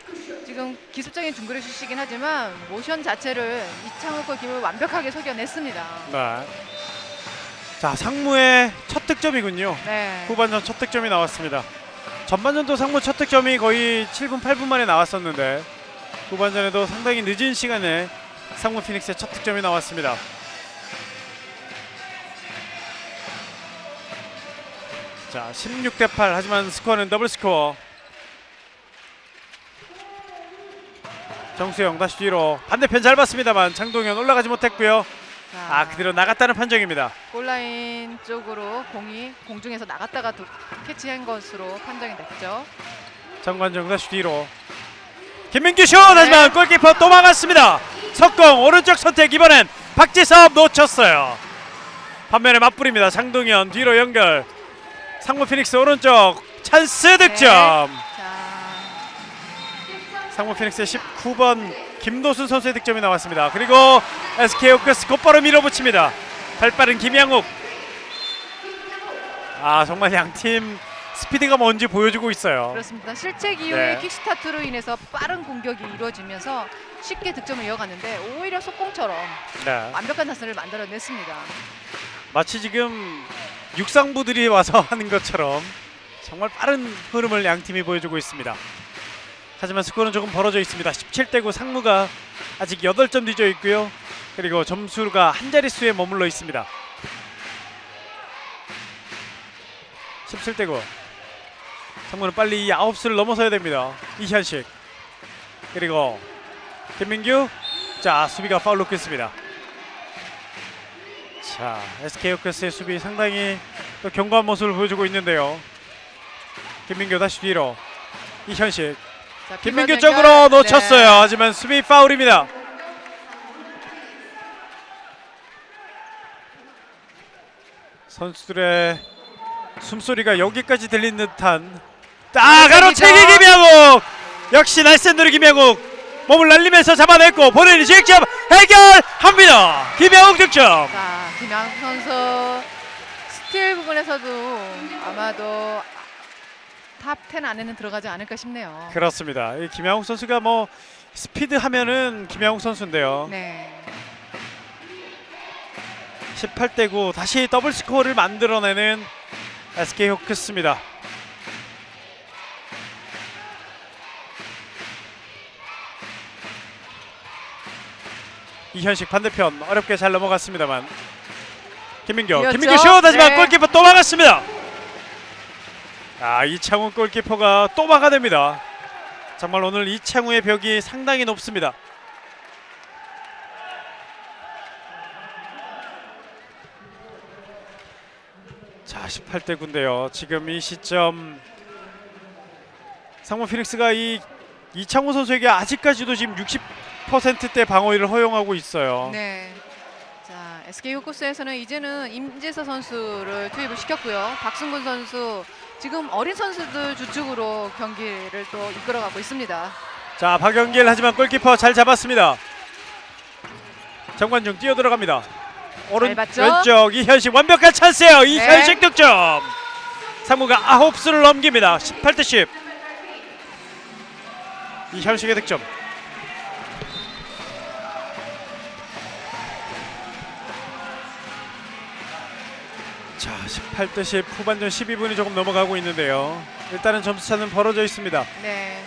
지금 기술적인 중거리 슛이긴 하지만 모션 자체를 이창욱 골키퍼를 완벽하게 속여냈습니다. 네. 자, 상무의 첫 득점이군요. 네. 후반전 첫 득점이 나왔습니다. 전반전도 상무 첫 득점이 거의 7분 8분 만에 나왔었는데 후반전에도 상당히 늦은 시간에 상무 피닉스의 첫 득점이 나왔습니다. 자, 16대8 하지만 스코어는 더블 스코어. 정수영 다시 뒤로 반대편 잘 봤습니다만 장동현 올라가지 못했고요. 자, 그대로 나갔다는 판정입니다. 골라인 쪽으로 공이 공중에서 나갔다가 캐치한 것으로 판정이 됐죠. 정관정 다시 뒤로 김민규 슛! 하지만 골키퍼 또 막았습니다. 석공 오른쪽 선택. 이번엔 박지섭 놓쳤어요. 반면에 맞불입니다. 장동현 뒤로 연결. 상무 피닉스 오른쪽 찬스 득점. 상무 피닉스의 19번 김도순 선수의 득점이 나왔습니다. 그리고 SK 호크스 곧바로 밀어붙입니다. 발빠른 김양욱. 정말 양팀 스피드가 뭔지 보여주고 있어요. 그렇습니다. 실책 이후에 네. 킥스타트로 인해서 빠른 공격이 이루어지면서 쉽게 득점을 이어갔는데 오히려 속공처럼 네. 완벽한 찬스를 만들어냈습니다. 마치 지금 육상부들이 와서 하는 것처럼 정말 빠른 흐름을 양팀이 보여주고 있습니다. 하지만 스코어는 조금 벌어져 있습니다. 17대9 상무가 아직 8점 뒤져 있고요. 그리고 점수가 한 자릿수에 머물러 있습니다. 17대9 상무는 빨리 이 9수를 넘어서야 됩니다. 이현식 그리고 김민규. 자, 수비가 파울로 끊습니다. 자, SK 호크스의 수비 상당히 또 견고한 모습을 보여주고 있는데요. 김민규 다시 뒤로 이현식. 자, 김민규 비번 쪽으로 연결. 놓쳤어요. 네. 하지만 수비 파울입니다. 선수들의 숨소리가 여기까지 들린 듯한 가로채기 김양욱. 역시 날쌘 김양욱 몸을 날리면서 잡아냈고 본인이 직접 해결합니다. 김양욱 득점. 자, 김양욱 선수 스틸 부분에서도 아마도 탑 10 안에는 들어가지 않을까 싶네요. 그렇습니다. 이 김양욱 선수가 뭐 스피드 하면은 김양욱 선수인데요. 네. 18대9 다시 더블 스코어를 만들어내는 SK 호크스입니다. 이현식 반대편 어렵게 잘 넘어갔습니다만 김민규 이었죠? 슛! 하지만 네. 골키퍼 또 막았습니다. 이창우 골키퍼가 또 막아냅니다. 정말 오늘 이창우의 벽이 상당히 높습니다. 자, 18대9인데요. 지금 이 시점 상무 피닉스가 이 이창우 선수에게 아직까지도 지금 60%대 방어율을 허용하고 있어요. 네. 자, SK 호크스에서는 이제는 임재서 선수를 투입을 시켰고요. 박승근 선수 지금 어린 선수들 주축으로 경기를 또 이끌어가고 있습니다. 자, 박영길 하지만 골키퍼 잘 잡았습니다. 정관중 뛰어 들어갑니다. 오른 봤죠? 왼쪽 이현식 완벽한 찬스예요. 이현식 득점. 상무가 9수를 넘깁니다. 18대10. 이현식의 득점. 자, 18대10 후반전 12분이 조금 넘어가고 있는데요. 일단은 점수차는 벌어져 있습니다. 네.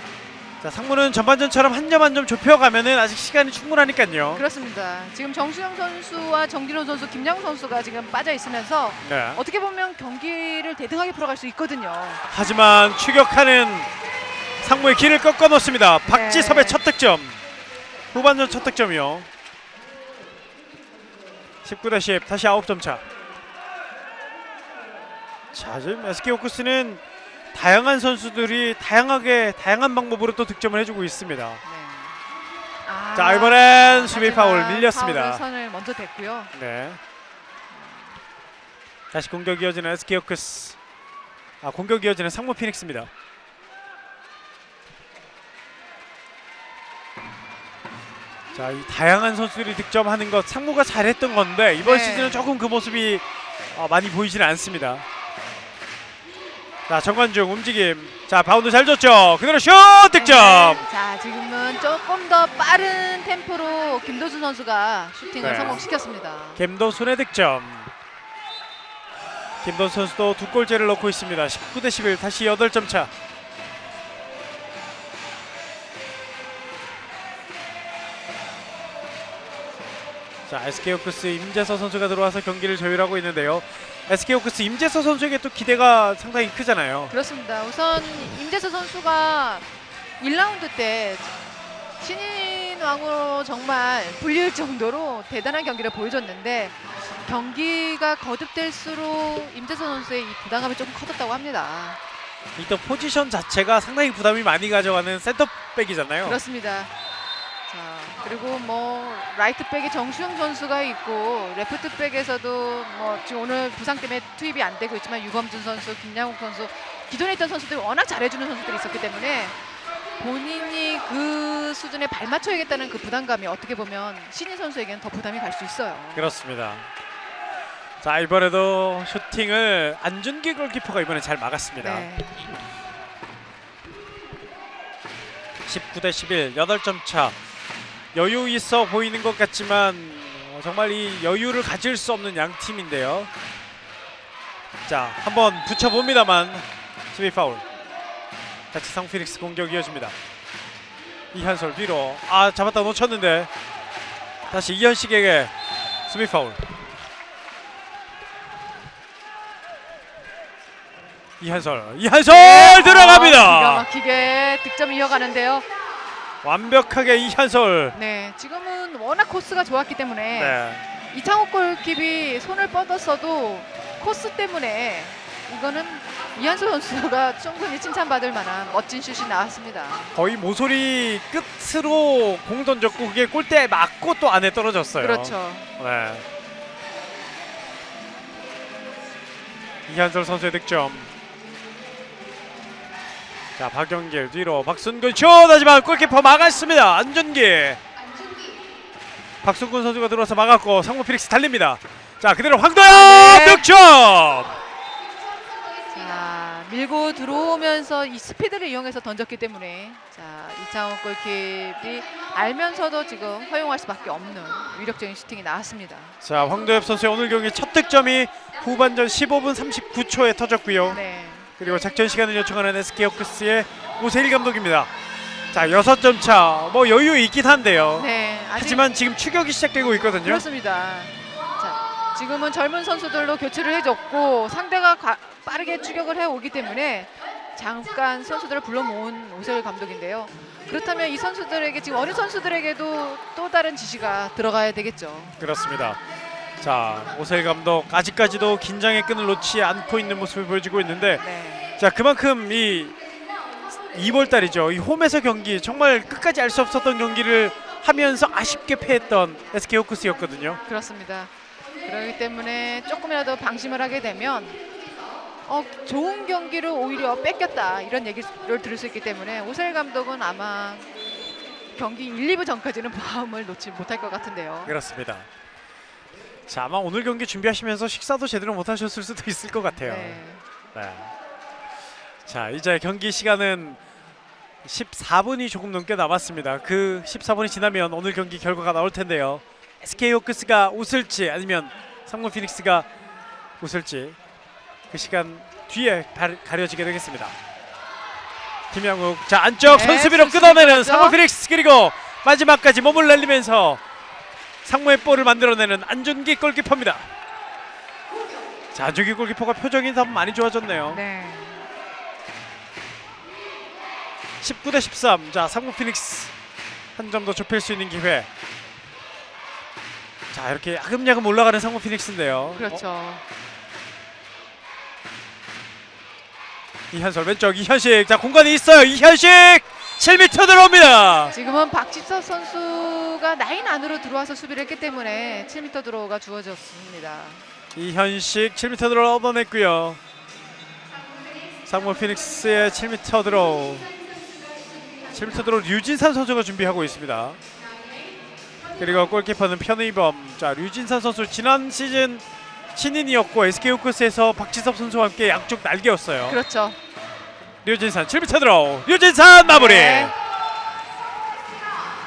자, 상무는 전반전처럼 한 점 한 점 좁혀가면은 아직 시간이 충분하니까요. 그렇습니다. 지금 정수영 선수와 정진호 선수, 김양우 선수가 지금 빠져 있으면서 네. 어떻게 보면 경기를 대등하게 풀어갈 수 있거든요. 하지만 추격하는 상무의 길을 꺾어 놓습니다. 박지섭의 첫 득점. 후반전 첫 득점이요. 19대10 다시 9점 차. 자, 지금 SK 호크스는 다양한 선수들이 다양한 방법으로 또 득점을 해주고 있습니다. 네. 자, 이번엔 수비 파울 밀렸습니다. 파울 선을 먼저 댔고요. 네. 다시 공격 이어지는 SK 호크스. 공격 이어지는 상무 피닉스입니다. 자, 이 다양한 선수들이 득점하는 것 상무가 잘했던 건데 이번 네. 시즌은 조금 그 모습이 많이 보이지는 않습니다. 자, 정관중 움직임. 자, 바운드 잘 줬죠. 그대로 슛 득점. 네. 자, 지금은 조금 더 빠른 템포로 김도수 선수가 슈팅을 네. 성공시켰습니다. 김도순의 득점. 김도수 선수도 두 골째를 넣고 있습니다. 19대11 다시 8점 차. 자, SK 호크스 임재서 선수가 들어와서 경기를 조율하고 있는데요. SK 호크스 임재서 선수에게 또 기대가 상당히 크잖아요. 그렇습니다. 우선 임재서 선수가 1라운드 때 신인왕으로 정말 불릴 정도로 대단한 경기를 보여줬는데 경기가 거듭될수록 임재서 선수의 이 부담감이 조금 커졌다고 합니다. 일단 포지션 자체가 상당히 부담이 많이 가져가는 센터백이잖아요. 그렇습니다. 자, 그리고 뭐 라이트백에 정수영 선수가 있고 레프트백에서도 뭐 지금 오늘 부상 때문에 투입이 안 되고 있지만 유범준 선수, 김양욱 선수, 기존에 있던 선수들이 워낙 잘해주는 선수들이 있었기 때문에 본인이 그 수준에 발맞춰야겠다는 그 부담감이 어떻게 보면 신인 선수에게는 더 부담이 갈 수 있어요. 그렇습니다. 자, 이번에도 슈팅을 안준기 골키퍼가 이번에 잘 막았습니다. 네. 19대11 8점 차. 여유 있어 보이는 것 같지만 정말 이 여유를 가질 수 없는 양 팀인데요. 자, 한번 붙여봅니다만 수비 파울. 다시 상피닉스 공격 이어집니다. 이한솔 뒤로 잡았다 놓쳤는데 다시 이현식에게 수비 파울. 이한솔 들어갑니다. 기가 막히게 득점 이어가는데요. 완벽하게 이한솔. 네, 지금은 워낙 코스가 좋았기 때문에 네. 이창욱 골킵이 손을 뻗었어도 코스 때문에 이거는 이한솔 선수가 충분히 칭찬받을 만한 멋진 슛이 나왔습니다. 거의 모서리 끝으로 공 던졌고 그게 골대에 맞고 또 안에 떨어졌어요. 그렇죠. 네. 이한솔 선수의 득점. 자, 박영길 뒤로 박순근 슛! 하지만 골키퍼 막았습니다. 안준기. 박순근 선수가 들어와서 막았고 상무 피닉스 달립니다. 자, 그대로 황도현 네. 득점! 자, 밀고 들어오면서 이 스피드를 이용해서 던졌기 때문에 자, 이창욱 골킵이 알면서도 지금 허용할 수밖에 없는 위력적인 슈팅이 나왔습니다. 자, 황도엽 선수의 오늘 경기 첫 득점이 후반전 15분 39초에 터졌고요. 네. 그리고 작전 시간을 요청하는 SK 호크스의 오세일 감독입니다. 자, 6점 차. 뭐 여유 있긴 한데요. 네. 아직 하지만 지금 추격이 시작되고 있거든요. 그렇습니다. 자, 지금은 젊은 선수들로 교체를 해줬고 상대가 빠르게 추격을 해오기 때문에 잠깐 선수들을 불러 모은 오세일 감독인데요. 그렇다면 이 선수들에게 지금 어린 선수들에게도 또 다른 지시가 들어가야 되겠죠. 그렇습니다. 자, 오세일 감독 아직까지도 긴장의 끈을 놓지 않고 있는 모습을 보여주고 있는데 네. 자, 그만큼 이 2월달이죠. 이 홈에서 경기 정말 끝까지 알 수 없었던 경기를 하면서 아쉽게 패했던 SK 호크스였거든요. 그렇습니다. 그렇기 때문에 조금이라도 방심을 하게 되면 좋은 경기를 오히려 뺏겼다 이런 얘기를 들을 수 있기 때문에 오세일 감독은 아마 경기 1, 2부 전까지는 마음을 놓지 못할 것 같은데요. 그렇습니다. 자, 아마 오늘 경기 준비하시면서 식사도 제대로 못하셨을 수도 있을 것 같아요. 네. 네. 자, 이제 경기 시간은 14분이 조금 넘게 남았습니다. 그 14분이 지나면 오늘 경기 결과가 나올 텐데요. SK 호크스가 웃을지 아니면 상무 피닉스가 웃을지 그 시간 뒤에 가려지게 되겠습니다. 김양욱, 자, 안쪽 네, 손수비로 손수비 끊어내는 좋죠. 상무 피닉스. 그리고 마지막까지 몸을 날리면서 상무의 볼을 만들어내는 안준기 골키퍼입니다. 자, 안준기 골키퍼가 표정이 더 많이 좋아졌네요. 네. 19대13. 자, 상무 피닉스 한 점 더 좁힐 수 있는 기회. 자, 이렇게 야금야금 올라가는 상무 피닉스인데요. 그렇죠. 이한솔 왼쪽 이현식. 자, 공간이 있어요. 이현식 7m 들어옵니다. 지금은 박지섭 선수가 라인 안으로 들어와서 수비를 했기 때문에 7m 드로우가 주어졌습니다. 이현식 7m 드로우 얻어냈고요. 상무 피닉스의 7m 드로우. 7m 드로우 류진산 선수가 준비하고 있습니다. 그리고 골키퍼는 편의범. 자, 류진산 선수 지난 시즌 신인이었고 SK 호크스에서 박지섭 선수와 함께 양쪽 날개였어요. 그렇죠. 류진산 7m 드로우. 류진산 마무리. 네.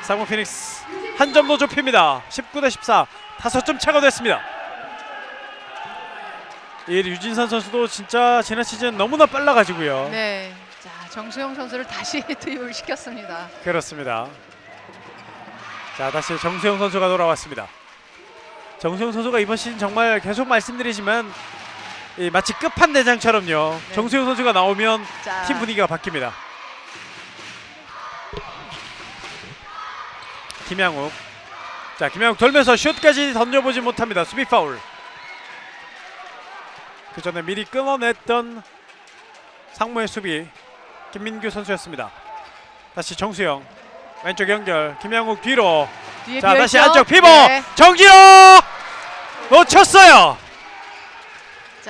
상무 피닉스 한 점 더 좁힙니다. 19대 14. 5점 차가 됐습니다. 이 류진산 선수도 진짜 지난 시즌 너무나 빨라가지고요. 네. 자, 정수영 선수를 다시 투입을 시켰습니다. 그렇습니다. 자, 다시 정수영 선수가 돌아왔습니다. 정수영 선수가 이번 시즌 정말 계속 말씀드리지만 마치 끝판대장처럼요. 네. 정수영 선수가 나오면 자. 팀 분위기가 바뀝니다. 김양욱. 자, 김양욱 돌면서 슛까지 던져보지 못합니다. 수비 파울. 그 전에 미리 끊어냈던 상무의 수비 김민규 선수였습니다. 다시 정수영 왼쪽 연결. 김양욱 뒤로. 뒤에 자, 다시 비어있죠? 안쪽 피보. 네. 정진호 놓쳤어요.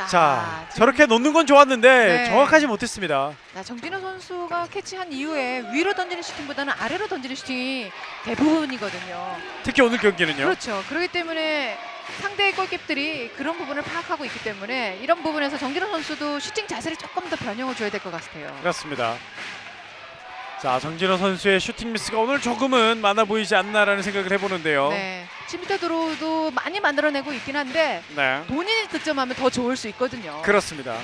자, 지금 저렇게 놓는 건 좋았는데 네. 정확하지 못했습니다. 자, 정진호 선수가 캐치한 이후에 위로 던지는 슈팅보다는 아래로 던지는 슈팅이 대부분이거든요. 특히 오늘 경기는요. 그렇죠. 그렇기 때문에 상대의 골키퍼들이 그런 부분을 파악하고 있기 때문에 이런 부분에서 정진호 선수도 슈팅 자세를 조금 더 변형을 줘야 될 것 같아요. 그렇습니다. 자, 정진호 선수의 슈팅 미스가 오늘 조금은 많아 보이지 않나라는 생각을 해보는데요. 네. 7m 드로우도 많이 만들어내고 있긴 한데 네. 본인이 득점하면 더 좋을 수 있거든요. 그렇습니다.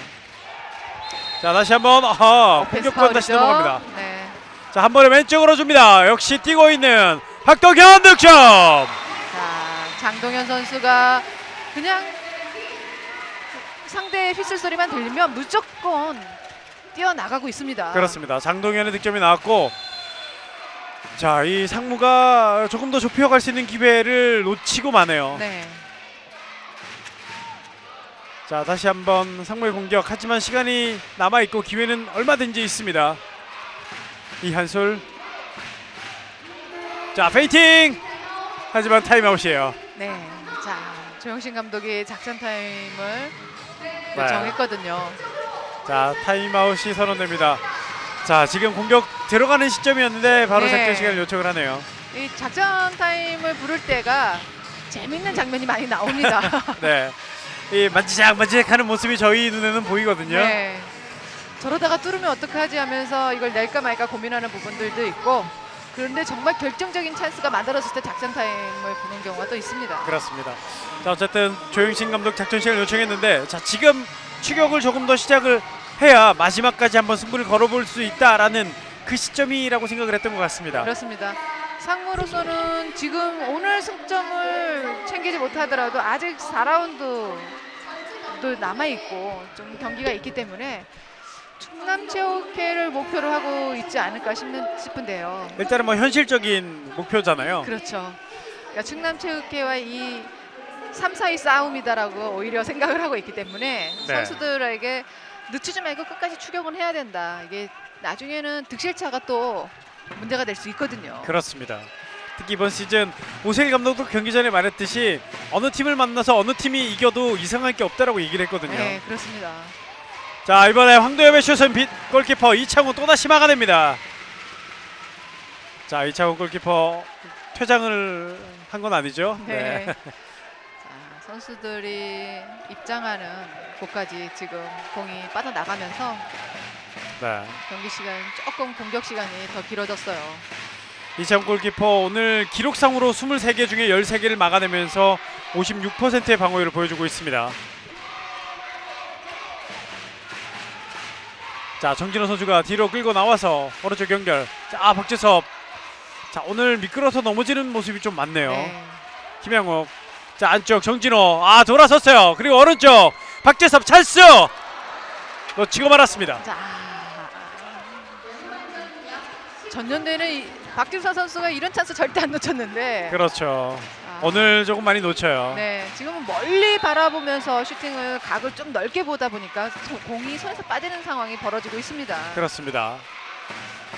자, 다시 한번 오펜스 공격권 다시 파울이죠. 넘어갑니다. 네. 자, 한 번에 왼쪽으로 줍니다. 역시 뛰고 있는 박동현 득점. 자, 장동현 선수가 그냥 상대의 휘슬 소리만 들리면 무조건 뛰어나가고 있습니다. 그렇습니다. 장동현의 득점이 나왔고, 자, 이 상무가 조금 더 좁혀갈 수 있는 기회를 놓치고 마네요. 네. 자, 다시 한번 상무의 공격. 하지만 시간이 남아있고 기회는 얼마든지 있습니다. 이한솔. 자, 페인팅! 하지만 타임아웃이에요. 네. 자, 조영신 감독이 작전 타임을 네. 요청했거든요. 자, 타임아웃이 선언됩니다. 자, 지금 공격 들어가는 시점이었는데 바로 네. 작전 시간을 요청을 하네요. 이 작전 타임을 부를 때가 재밌는 장면이 많이 나옵니다. 네. 이 만지작만지작하는 모습이 저희 눈에는 보이거든요. 네. 저러다가 뚫으면 어떡하지 하면서 이걸 낼까 말까 고민하는 부분들도 있고, 그런데 정말 결정적인 찬스가 만들어졌을 때 작전 타임을 부는 경우가 또 있습니다. 그렇습니다. 자, 어쨌든 조영신 감독 작전 시간을 요청했는데, 자, 지금 추격을 조금 더 시작을 해야 마지막까지 한번 승부를 걸어볼 수 있다라는 그 시점이라고 생각을 했던 것 같습니다. 그렇습니다. 상무로서는 지금 오늘 승점을 챙기지 못하더라도 아직 4라운드도 남아있고 좀 경기가 있기 때문에 충남체육회를 목표로 하고 있지 않을까 싶은데요. 일단은 뭐 현실적인 목표잖아요. 그렇죠. 그러니까 충남체육회와 이 3, 4위 싸움이다라고 오히려 생각을 하고 있기 때문에 네. 선수들에게 늦추지 말고 끝까지 추격은 해야 된다. 이게 나중에는 득실차가 또 문제가 될 수 있거든요. 그렇습니다. 특히 이번 시즌 오세일 감독도 경기 전에 말했듯이 어느 팀을 만나서 어느 팀이 이겨도 이상할 게 없다라고 얘기를 했거든요. 네, 그렇습니다. 자, 이번에 황도엽의 슛은 골키퍼 이창훈 또다시 막아냅니다. 자, 이창훈 골키퍼 퇴장을 한 건 아니죠? 네. 자, 선수들이 입장하는 곳까지 지금 공이 빠져나가면서 네. 경기 시간 조금 공격 시간이 더 길어졌어요. 이창훈 골키퍼 오늘 기록상으로 23개 중에 13개를 막아내면서 56%의 방어율을 보여주고 있습니다. 자, 정진호 선수가 뒤로 끌고 나와서 오른쪽 연결. 자, 박재섭. 자, 오늘 미끄러서 넘어지는 모습이 좀 많네요. 네. 김양욱. 자, 안쪽 정진호. 돌아섰어요. 그리고 오른쪽 박재섭 찬스. 놓치고 말았습니다. 자, 전년도에는 박규선 선수가 이런 찬스 절대 안 놓쳤는데 그렇죠. 아, 오늘 조금 많이 놓쳐요. 네, 지금은 멀리 바라보면서 슈팅을 각을 좀 넓게 보다 보니까 공이 손에서 빠지는 상황이 벌어지고 있습니다. 그렇습니다.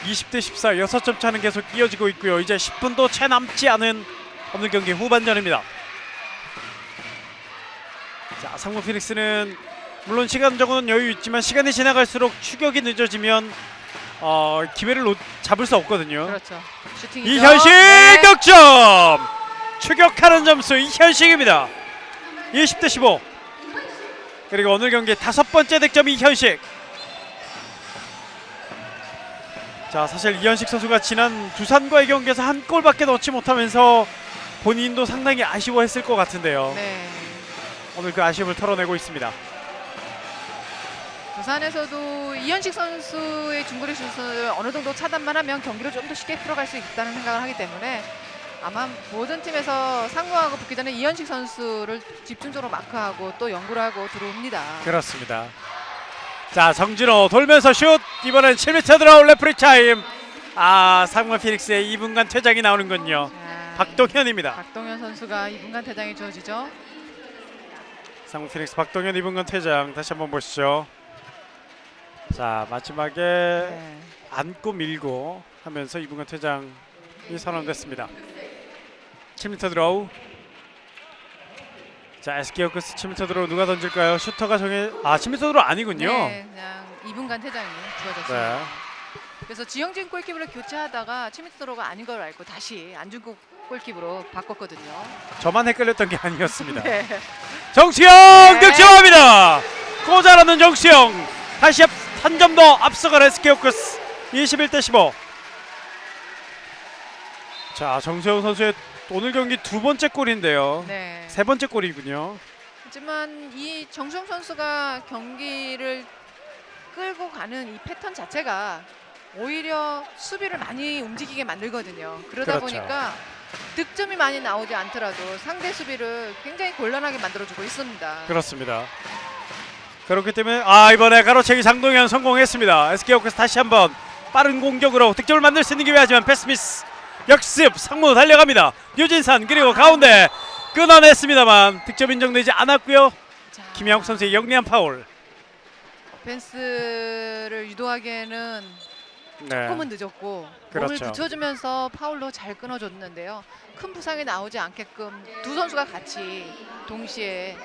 20대 14 6점 차는 계속 이어지고 있고요. 이제 10분도 채 남지 않은 오늘 경기 후반전입니다. 자, 상무 피닉스는 물론 시간적으로는 여유 있지만 시간이 지나갈수록 추격이 늦어지면 기회를 잡을 수 없거든요. 그렇죠. 슈팅이죠. 이현식 네. 득점! 추격하는 점수 이현식입니다. 20대 15. 그리고 오늘 경기 5번째 득점 이현식. 자, 사실 이현식 선수가 지난 두산과의 경기에서 한 골밖에 넣지 못하면서 본인도 상당히 아쉬워했을 것 같은데요. 네. 오늘 그 아쉬움을 털어내고 있습니다. 부산에서도 이현식 선수의 중거리 슛을 어느 정도 차단만 하면 경기를 좀 더 쉽게 풀어갈 수 있다는 생각을 하기 때문에 아마 모든 팀에서 상무하고 붙기 전에 이현식 선수를 집중적으로 마크하고 또 연구를 하고 들어옵니다. 그렇습니다. 자, 정진호 돌면서 슛. 이번엔 7m 들어올 레프리 타임. 상무 피닉스의 2분간 퇴장이 나오는군요. 박동현입니다. 박동현 선수가 2분간 퇴장이 주어지죠. 상무 피닉스 박동현 2분간 퇴장. 다시 한번 보시죠. 자, 마지막에 네. 안고 밀고 하면서 2분간 퇴장이 선언됐습니다. 7m 드로우. 자, SK호크스 7m 드로우 누가 던질까요? 슈터가 7m 드로우 아니군요. 네, 그냥 2분간 퇴장이 주어졌습니다. 네. 그래서 지영진 골키퍼를 교체하다가 7m로가 아닌 걸 알고 다시 안중국 골키퍼로 바꿨거든요. 저만 헷갈렸던 게 아니었습니다. 네. 정수영 네. 득점합니다. 꼬잘하는 정수영. 다시 한 점 더 앞서간 SK호크스 21대 15. 자, 정수영 선수의 오늘 경기 2번째 골인데요. 네. 3번째 골이군요. 하지만 이 정수영 선수가 경기를 끌고 가는 이 패턴 자체가 오히려 수비를 많이 움직이게 만들거든요. 그러다 그렇죠. 보니까 득점이 많이 나오지 않더라도 상대 수비를 굉장히 곤란하게 만들어주고 있습니다. 그렇습니다. 그렇기 때문에 이번에 가로채기 장동현 성공했습니다. SK호크스 다시 한번 빠른 공격으로 득점을 만들 수 있는 기회. 하지만 패스미스. 역습. 상무 달려갑니다. 유진산 그리고 가운데 끊어냈습니다만 득점 인정되지 않았고요. 자, 김양욱 선수의 영리한 파울. 오펜스를 유도하기에는 네. 조금은 늦었고 그렇죠. 몸을 붙여주면서 파울로 잘 끊어줬는데요. 큰 부상이 나오지 않게끔 두 선수가 같이 동시에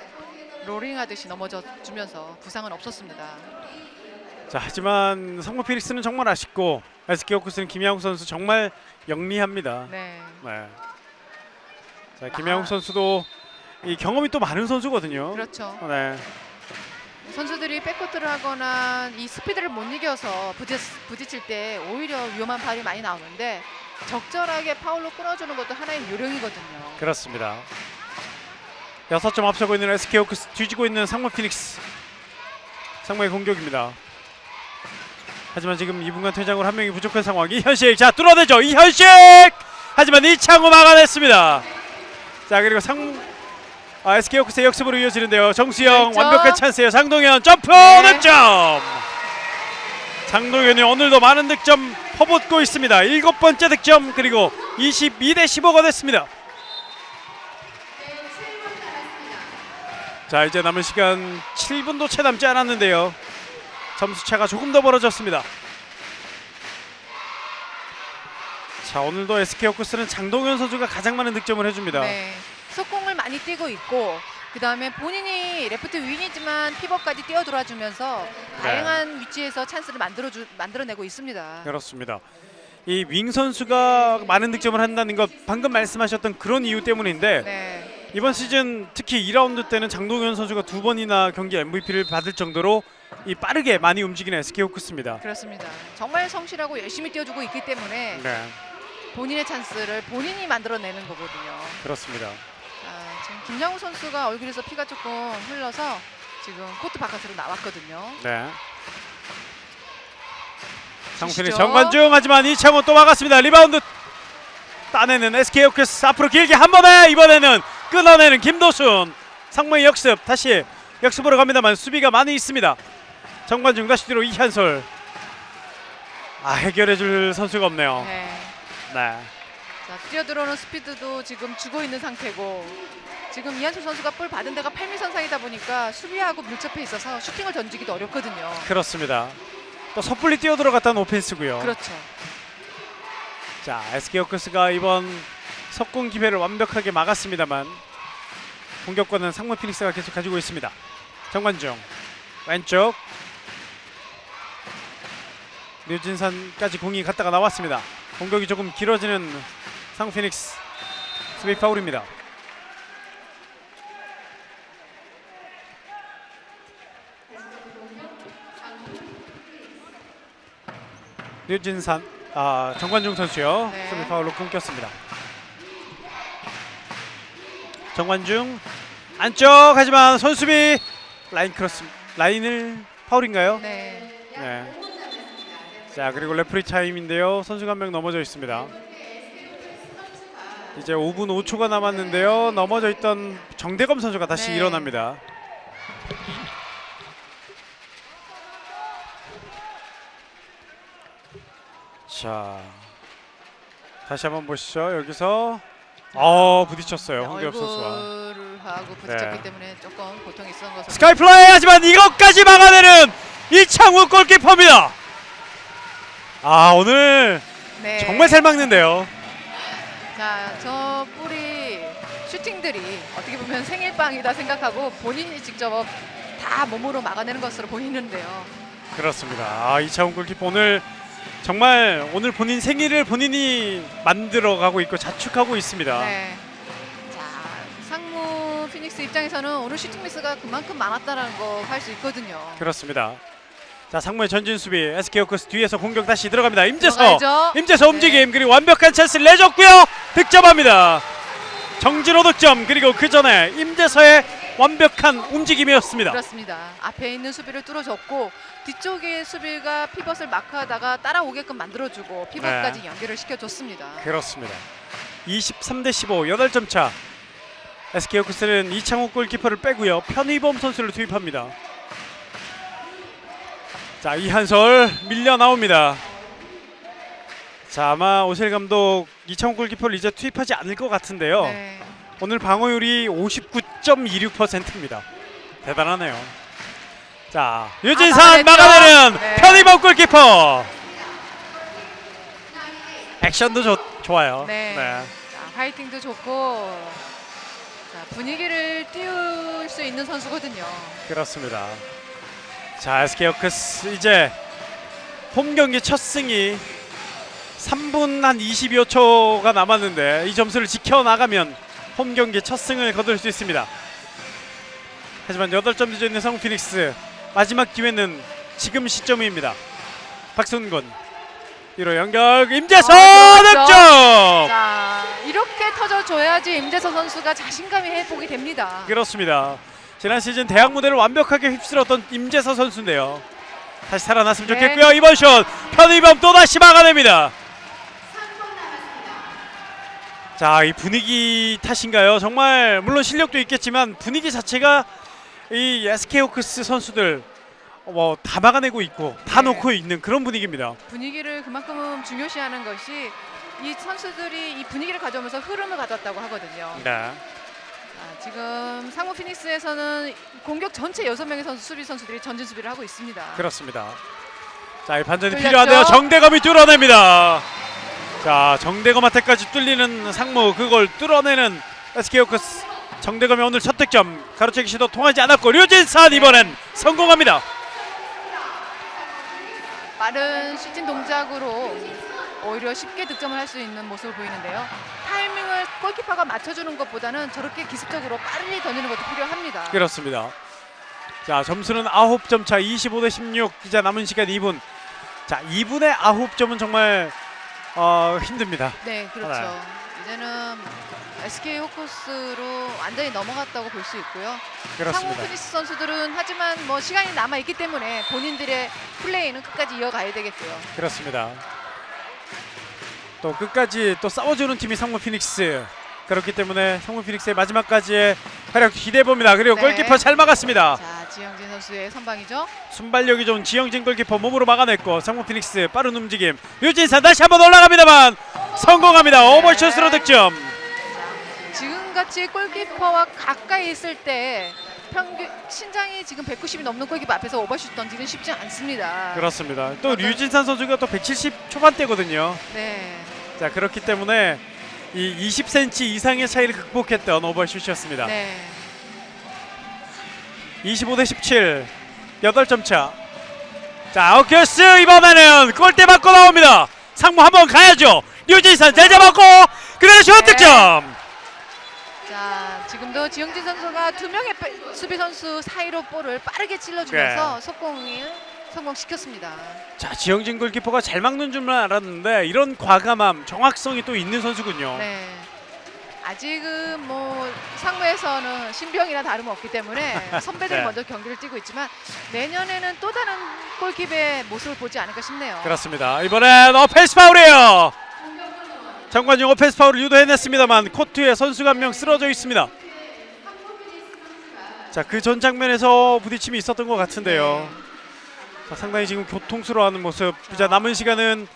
롤링하듯이 넘어져 주면서 부상은 없었습니다. 자, 하지만 상무 피닉스는 정말 아쉽고 SK호크스는 김양욱 선수 정말 영리합니다. 네. 네. 자, 김양욱 선수도 이 경험이 또 많은 선수거든요. 그렇죠. 네. 선수들이 백코트를 하거나 이 스피드를 못 이겨서 부딪힐 때 오히려 위험한 파울이 많이 나오는데 적절하게 파울로 끊어주는 것도 하나의 요령이거든요. 그렇습니다. 6점 앞서고 있는 SK호크스, 뒤지고 있는 상무 피닉스. 상무의 공격입니다. 하지만 지금 2분간 퇴장으로 한 명이 부족한 상황. 이현식, 자, 뚫어내죠. 이현식! 하지만 이창호 막아냈습니다. 자, 그리고 SK호크스의 역습으로 이어지는데요. 정수영 득점. 완벽한 찬스예요. 장동현 점프 네. 득점! 장동현이 오늘도 많은 득점 퍼붓고 있습니다. 7번째 득점, 그리고 22대 15가 됐습니다. 자, 이제 남은 시간 7분도 채 남지 않았는데요. 점수차가 조금 더 벌어졌습니다. 자, 오늘도 SK호크스는 장동현 선수가 가장 많은 득점을 해줍니다. 네. 속공을 많이 뛰고 있고 그 다음에 본인이 레프트 윙이지만 피벗까지 뛰어들어 주면서 다양한 위치에서 찬스를 만들어내고 있습니다. 그렇습니다. 이 윙 선수가 많은 득점을 한다는 것 방금 말씀하셨던 그런 이유 때문인데 네. 이번 시즌 특히 2라운드 때는 장동현 선수가 2번이나 경기 MVP를 받을 정도로 이 빠르게 많이 움직이는 SK호크스입니다. 그렇습니다. 정말 성실하고 열심히 뛰어주고 있기 때문에 네, 본인의 찬스를 본인이 만들어내는 거거든요. 그렇습니다. 지금 김양우 선수가 얼굴에서 피가 조금 흘러서 지금 코트 바깥으로 나왔거든요. 네. 상훈이 주시죠. 정관중, 하지만 이창호 또 막았습니다. 리바운드 따내는 SK호크스. 앞으로 길게 한 번에, 이번에는 끊어내는 김도순. 상무의 역습, 다시 역습으로 갑니다만 수비가 많이 있습니다. 정관중 다시 뒤로 이한솔. 해결해줄 선수가 없네요. 네. 네. 자, 뛰어들어오는 스피드도 지금 주고 있는 상태고 지금 이한솔 선수가 볼 받은 데가 8미선 사이다 보니까 수비하고 밀접해 있어서 슈팅을 던지기도 어렵거든요. 그렇습니다. 또 섣불리 뛰어들어갔다는 오펜스고요. 그렇죠. 자, SK호크스가 이번 석공 기회를 완벽하게 막았습니다만 공격권은 상무 피닉스가 계속 가지고 있습니다. 정관중 왼쪽 류진산까지 공이 갔다가 나왔습니다. 공격이 조금 길어지는 상무 피닉스. 수비 파울입니다. 류진산, 정관중 선수요. 네. 수비 파울로 끊겼습니다. 정관중 안쪽, 하지만 손수비 라인 크로스, 라인을 파울인가요? 네. 네. 자, 그리고 레프리 타임인데요. 선수가 한 명 넘어져 있습니다. 이제 5분 5초가 남았는데요. 넘어져 있던 정대검 선수가 다시 네. 일어납니다. 자, 다시 한번 보시죠. 여기서 부딪혔어요. 홍대엽 선수와. 얼굴을 하고 부딪혔기 네. 때문에 조금 고통이 있었던 것으로. 스카이플라이, 하지만 이것까지 막아내는 이창우 골키퍼입니다. 오늘 네. 정말 잘 막는데요. 자, 저 뿌리 슈팅들이 어떻게 보면 생일빵이다 생각하고 본인이 직접 다 몸으로 막아내는 것으로 보이는데요. 그렇습니다. 이창우 골키퍼 정말 오늘 본인 생일을 본인이 만들어가고 있고 자축하고 있습니다. 네. 자, 상무 피닉스 입장에서는 오늘 슈팅 미스가 그만큼 많았다는 거 할 수 있거든요. 그렇습니다. 자, 상무의 전진 수비, SK호크스 뒤에서 공격 다시 들어갑니다. 임재서 들어가야죠. 움직임, 그리고 완벽한 찬스를 내줬고요. 득점합니다. 정진호 득점, 그리고 그 전에 임재서의 완벽한 움직임이었습니다. 그렇습니다. 앞에 있는 수비를 뚫어줬고 뒤쪽의 수비가 피벗을 마크하다가 따라오게끔 만들어주고 피벗까지 연결을 시켜줬습니다. 그렇습니다. 23대 15, 8점 차. SK호크스는 이창우 골키퍼를 빼고요. 편의범 선수를 투입합니다. 자, 이한솔 밀려 나옵니다. 자, 아마 오셀 감독 이창우 골키퍼를 이제 투입하지 않을 것 같은데요. 네. 오늘 방어율이 59.26%입니다. 대단하네요. 자, 유진산 막아내는 네. 편의범 골키퍼. 액션도 좋아요. 네. 네. 자, 화이팅도 좋고 자, 분위기를 띄울 수 있는 선수거든요. 그렇습니다. 자, SK호크스 이제 홈 경기 첫 승이 3분 한 22여 초가 남았는데 이 점수를 지켜나가면 홈 경기 첫 승을 거둘 수 있습니다. 하지만 8점 뒤져 있는 상무 피닉스, 마지막 기회는 지금 시점입니다. 박순곤 1호 연결, 임재서 그렇죠. 득점! 자, 이렇게 터져줘야지 임재서 선수가 자신감이 회복이 됩니다. 그렇습니다. 지난 시즌 대학 무대를 완벽하게 휩쓸었던 임재서 선수인데요. 다시 살아났으면 네. 좋겠고요. 이번 슛 편의범 또다시 막아냅니다. 자, 이 분위기 탓인가요? 정말 물론 실력도 있겠지만 분위기 자체가 이 SK호크스 선수들 다 막아내고 있고 다 네. 놓고 있는 그런 분위기입니다. 분위기를 그만큼 중요시하는 것이 이 선수들이 이 분위기를 가져오면서 흐름을 가졌다고 하거든요. 네. 지금 상무 피닉스에서는 공격 전체 6명의 수비 선수들이 전진 수비를 하고 있습니다. 그렇습니다. 자, 이 반전이 뚫렸죠? 필요한데요. 정대검이 뚫어냅니다. 자, 정대검한테까지 뚫리는 상무, 그걸 뚫어내는 SK호크스. 정대검이 오늘 첫 득점, 가로채기 시도 통하지 않았고 류진산 이번엔 성공합니다. 빠른 슈팅 동작으로 오히려 쉽게 득점을 할 수 있는 모습을 보이는데요. 타이밍을 골키퍼가 맞춰주는 것보다는 저렇게 기습적으로 빠르게 던지는 것도 필요합니다. 그렇습니다. 자, 점수는 9점 차, 25대 16. 이제 남은 시간 2분. 자, 2분의 9점은 정말 힘듭니다. 네, 그렇죠. 이제는 SK호크스로 완전히 넘어갔다고 볼 수 있고요. 그렇습니다. 상무 피닉스 선수들은 하지만 시간이 남아 있기 때문에 본인들의 플레이는 끝까지 이어가야 되겠고요. 그렇습니다. 또 끝까지 또 싸워주는 팀이 상무 피닉스. 그렇기 때문에 상무 피닉스의 마지막까지의 활약 기대해 봅니다. 그리고 네. 골키퍼 잘 막았습니다. 자, 지영진 선수의 선방이죠. 순발력이 좋은 지영진 골키퍼 몸으로 막아냈고 상무 피닉스 빠른 움직임. 류진산 다시 한번 올라갑니다만 성공합니다. 오버슛으로 득점. 지금같이 골키퍼와 가까이 있을 때 평균 신장이 지금 190이 넘는 골키퍼 앞에서 오버슛 던지는 쉽지 않습니다. 그렇습니다. 또 류진산 선수가 또 170 초반대거든요. 네. 자, 그렇기 때문에 이 20cm 이상의 차이를 극복했던 오버슛이었습니다. 네. 25대 17, 8점 차. 자, 아웃키어스 이번에는 골대 맞고 나옵니다. 상무 한번 가야죠. 류진산 잘 잡았고 그대로 슛 득점. 자, 지금도 지영진 선수가 두 명의 수비 선수 사이로 볼을 빠르게 찔러주면서 속공을 성공시켰습니다. 자, 지영진 골키퍼가 잘 막는 줄만 알았는데 이런 과감함, 정확성이 또 있는 선수군요. 네. 아직은 뭐 상무에서는 신병이나 다름없기 때문에 선배들이 네. 먼저 경기를 뛰고 있지만 내년에는 또 다른 골키퍼의 모습을 보지 않을까 싶네요. 그렇습니다. 이번엔 오펜스 파울이에요. 정관용 오펜스 파울을 유도해냈습니다만 코트에 선수가 한 명 쓰러져 있습니다. 자, 그 전 장면에서 부딪힘이 있었던 것 같은데요. 자, 상당히 지금 교통스러워하는 모습. 자, 남은 시간은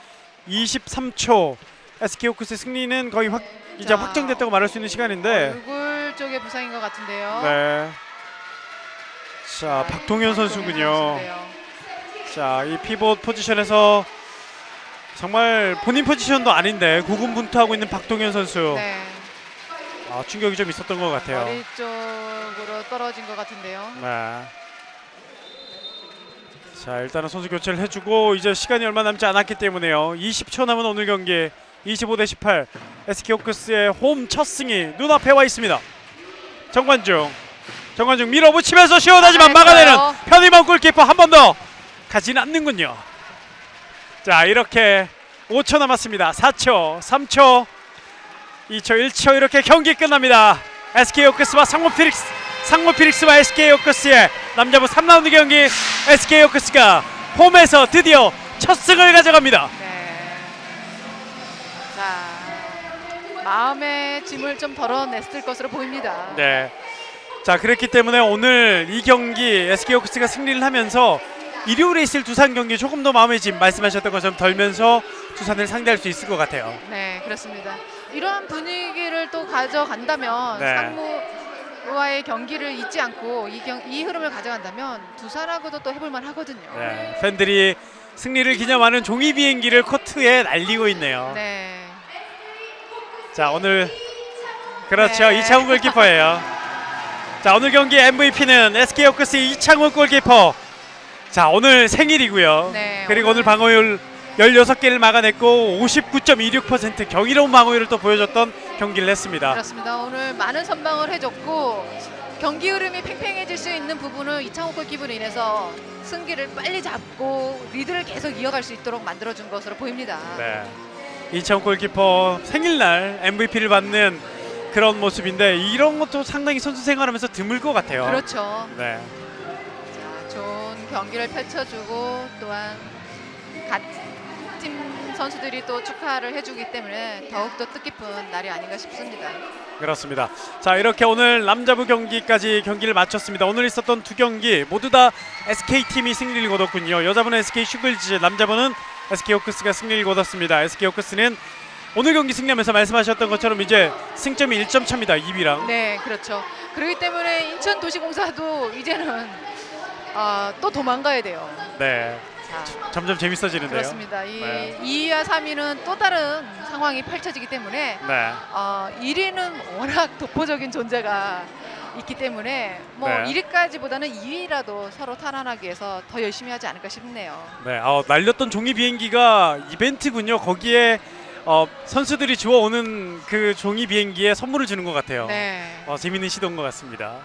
23초. SK 호크스 승리는 거의 이제 자, 확정됐다고 말할 수 있는 시간인데. 얼굴 쪽에 부상인 것 같은데요. 네. 자, 박동현 선수군요. 선수인데요. 자, 이 피봇 포지션에서 정말 본인 포지션도 아닌데 고군분투하고 있는 박동현 선수. 네. 아, 충격이 좀 있었던 것 같아요. 머리 쪽으로 떨어진 것 같은데요. 네. 자, 일단은 선수 교체를 해주고 이제 시간이 얼마 남지 않았기 때문에요. 20초 남은 오늘 경기 25대 18 SK 호크스의 홈 첫 승이 눈앞에 와 있습니다. 정관중 밀어붙이면서 시원하지만 막아내는 편의만 골키퍼. 한 번 더 가지는 않는군요. 자, 이렇게 5초 남았습니다. 4초, 3초, 2초, 1초 이렇게 경기 끝납니다. SK 호크스와 상무 피닉스와 SK 호크스의 남자부 3라운드 경기. SK 호크스가 홈에서 드디어 첫 승을 가져갑니다. 네. 자, 마음의 짐을 좀 덜어냈을 것으로 보입니다. 네. 자, 그렇기 때문에 오늘 이 경기 SK 호크스가 승리를 하면서 일요일에 있을 두산 경기 조금 더 마음의 짐 말씀하셨던 것처럼 덜면서 두산을 상대할 수 있을 것 같아요. 네, 그렇습니다. 이런 분위기를 또 가져간다면 네. 상무와의 경기를 잊지 않고 이 흐름을 가져간다면 두산하고도 또 해볼만 하거든요. 네. 팬들이 승리를 기념하는 종이 비행기를 코트에 날리고 있네요. 네. 자, 오늘 그렇죠. 네. 이창훈 골키퍼예요. 자, 오늘 경기 MVP는 SK 호크스 이창훈 골키퍼. 자, 오늘 생일이고요. 네, 그리고 오늘 방어율 16개를 막아냈고 59.26% 경이로운 방어율을 또 보여줬던 경기를 했습니다. 그렇습니다. 오늘 많은 선방을 해줬고 경기 흐름이 팽팽해질 수 있는 부분을 이창호 골키퍼로 인해서 승기를 빨리 잡고 리드를 계속 이어갈 수 있도록 만들어준 것으로 보입니다. 네. 이창훈 골키퍼 생일날 MVP를 받는 그런 모습인데 이런 것도 상당히 선수 생활하면서 드물 것 같아요. 그렇죠. 네. 자, 좋은 경기를 펼쳐주고 또한 팀 선수들이 또 축하를 해주기 때문에 더욱더 뜻깊은 날이 아닌가 싶습니다. 그렇습니다. 자, 이렇게 오늘 남자부 경기까지 경기를 마쳤습니다. 오늘 있었던 두 경기 모두 다 SK팀이 승리를 거뒀군요. 여자부는 SK 슈글즈, 남자부는 SK 호크스가 승리를 거뒀습니다. SK 호크스는 오늘 경기 승리하면서 말씀하셨던 것처럼 이제 승점이 1점 차입니다. 2위랑. 네, 그렇죠. 그렇기 때문에 인천도시공사도 이제는 또 도망가야 돼요. 네. 자, 점점 재밌어지는데요. 그렇습니다. 이 네. 2위와 3위는 또 다른 상황이 펼쳐지기 때문에 네. 1위는 워낙 독보적인 존재가 있기 때문에 뭐 네. 1위까지보다는 2위라도 서로 탈환하기 위해서 더 열심히 하지 않을까 싶네요. 네. 날렸던 종이 비행기가 이벤트군요. 거기에 선수들이 주워오는 그 종이 비행기에 선물을 주는 것 같아요. 네. 재밌는 시도인 것 같습니다.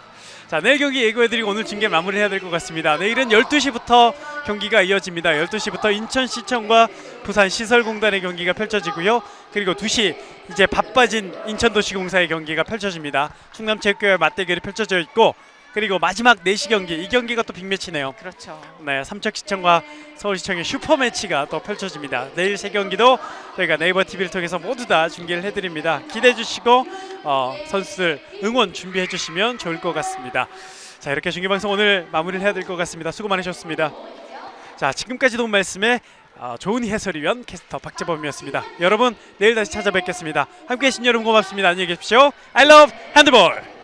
자, 내일 경기 예고해드리고 오늘 중계 마무리해야 될 것 같습니다. 내일은 12시부터 경기가 이어집니다. 12시부터 인천시청과 부산시설공단의 경기가 펼쳐지고요. 그리고 2시 이제 바빠진 인천도시공사의 경기가 펼쳐집니다. 충남체육회와 맞대결이 펼쳐져 있고 그리고 마지막 4시 경기, 이 경기가 또 빅매치네요. 그렇죠. 네, 삼척시청과 서울시청의 슈퍼매치가 또 펼쳐집니다. 내일 3경기도 저희가 네이버 TV를 통해서 모두 다 중계를 해드립니다. 기대해 주시고 선수들 응원 준비해 주시면 좋을 것 같습니다. 자, 이렇게 중계방송 오늘 마무리를 해야 될 것 같습니다. 수고 많으셨습니다. 자, 지금까지 도움 말씀에 좋은 해설위원 캐스터 박재범이었습니다. 여러분, 내일 다시 찾아뵙겠습니다. 함께해 주신 여러분 고맙습니다. 안녕히 계십시오. I love handball.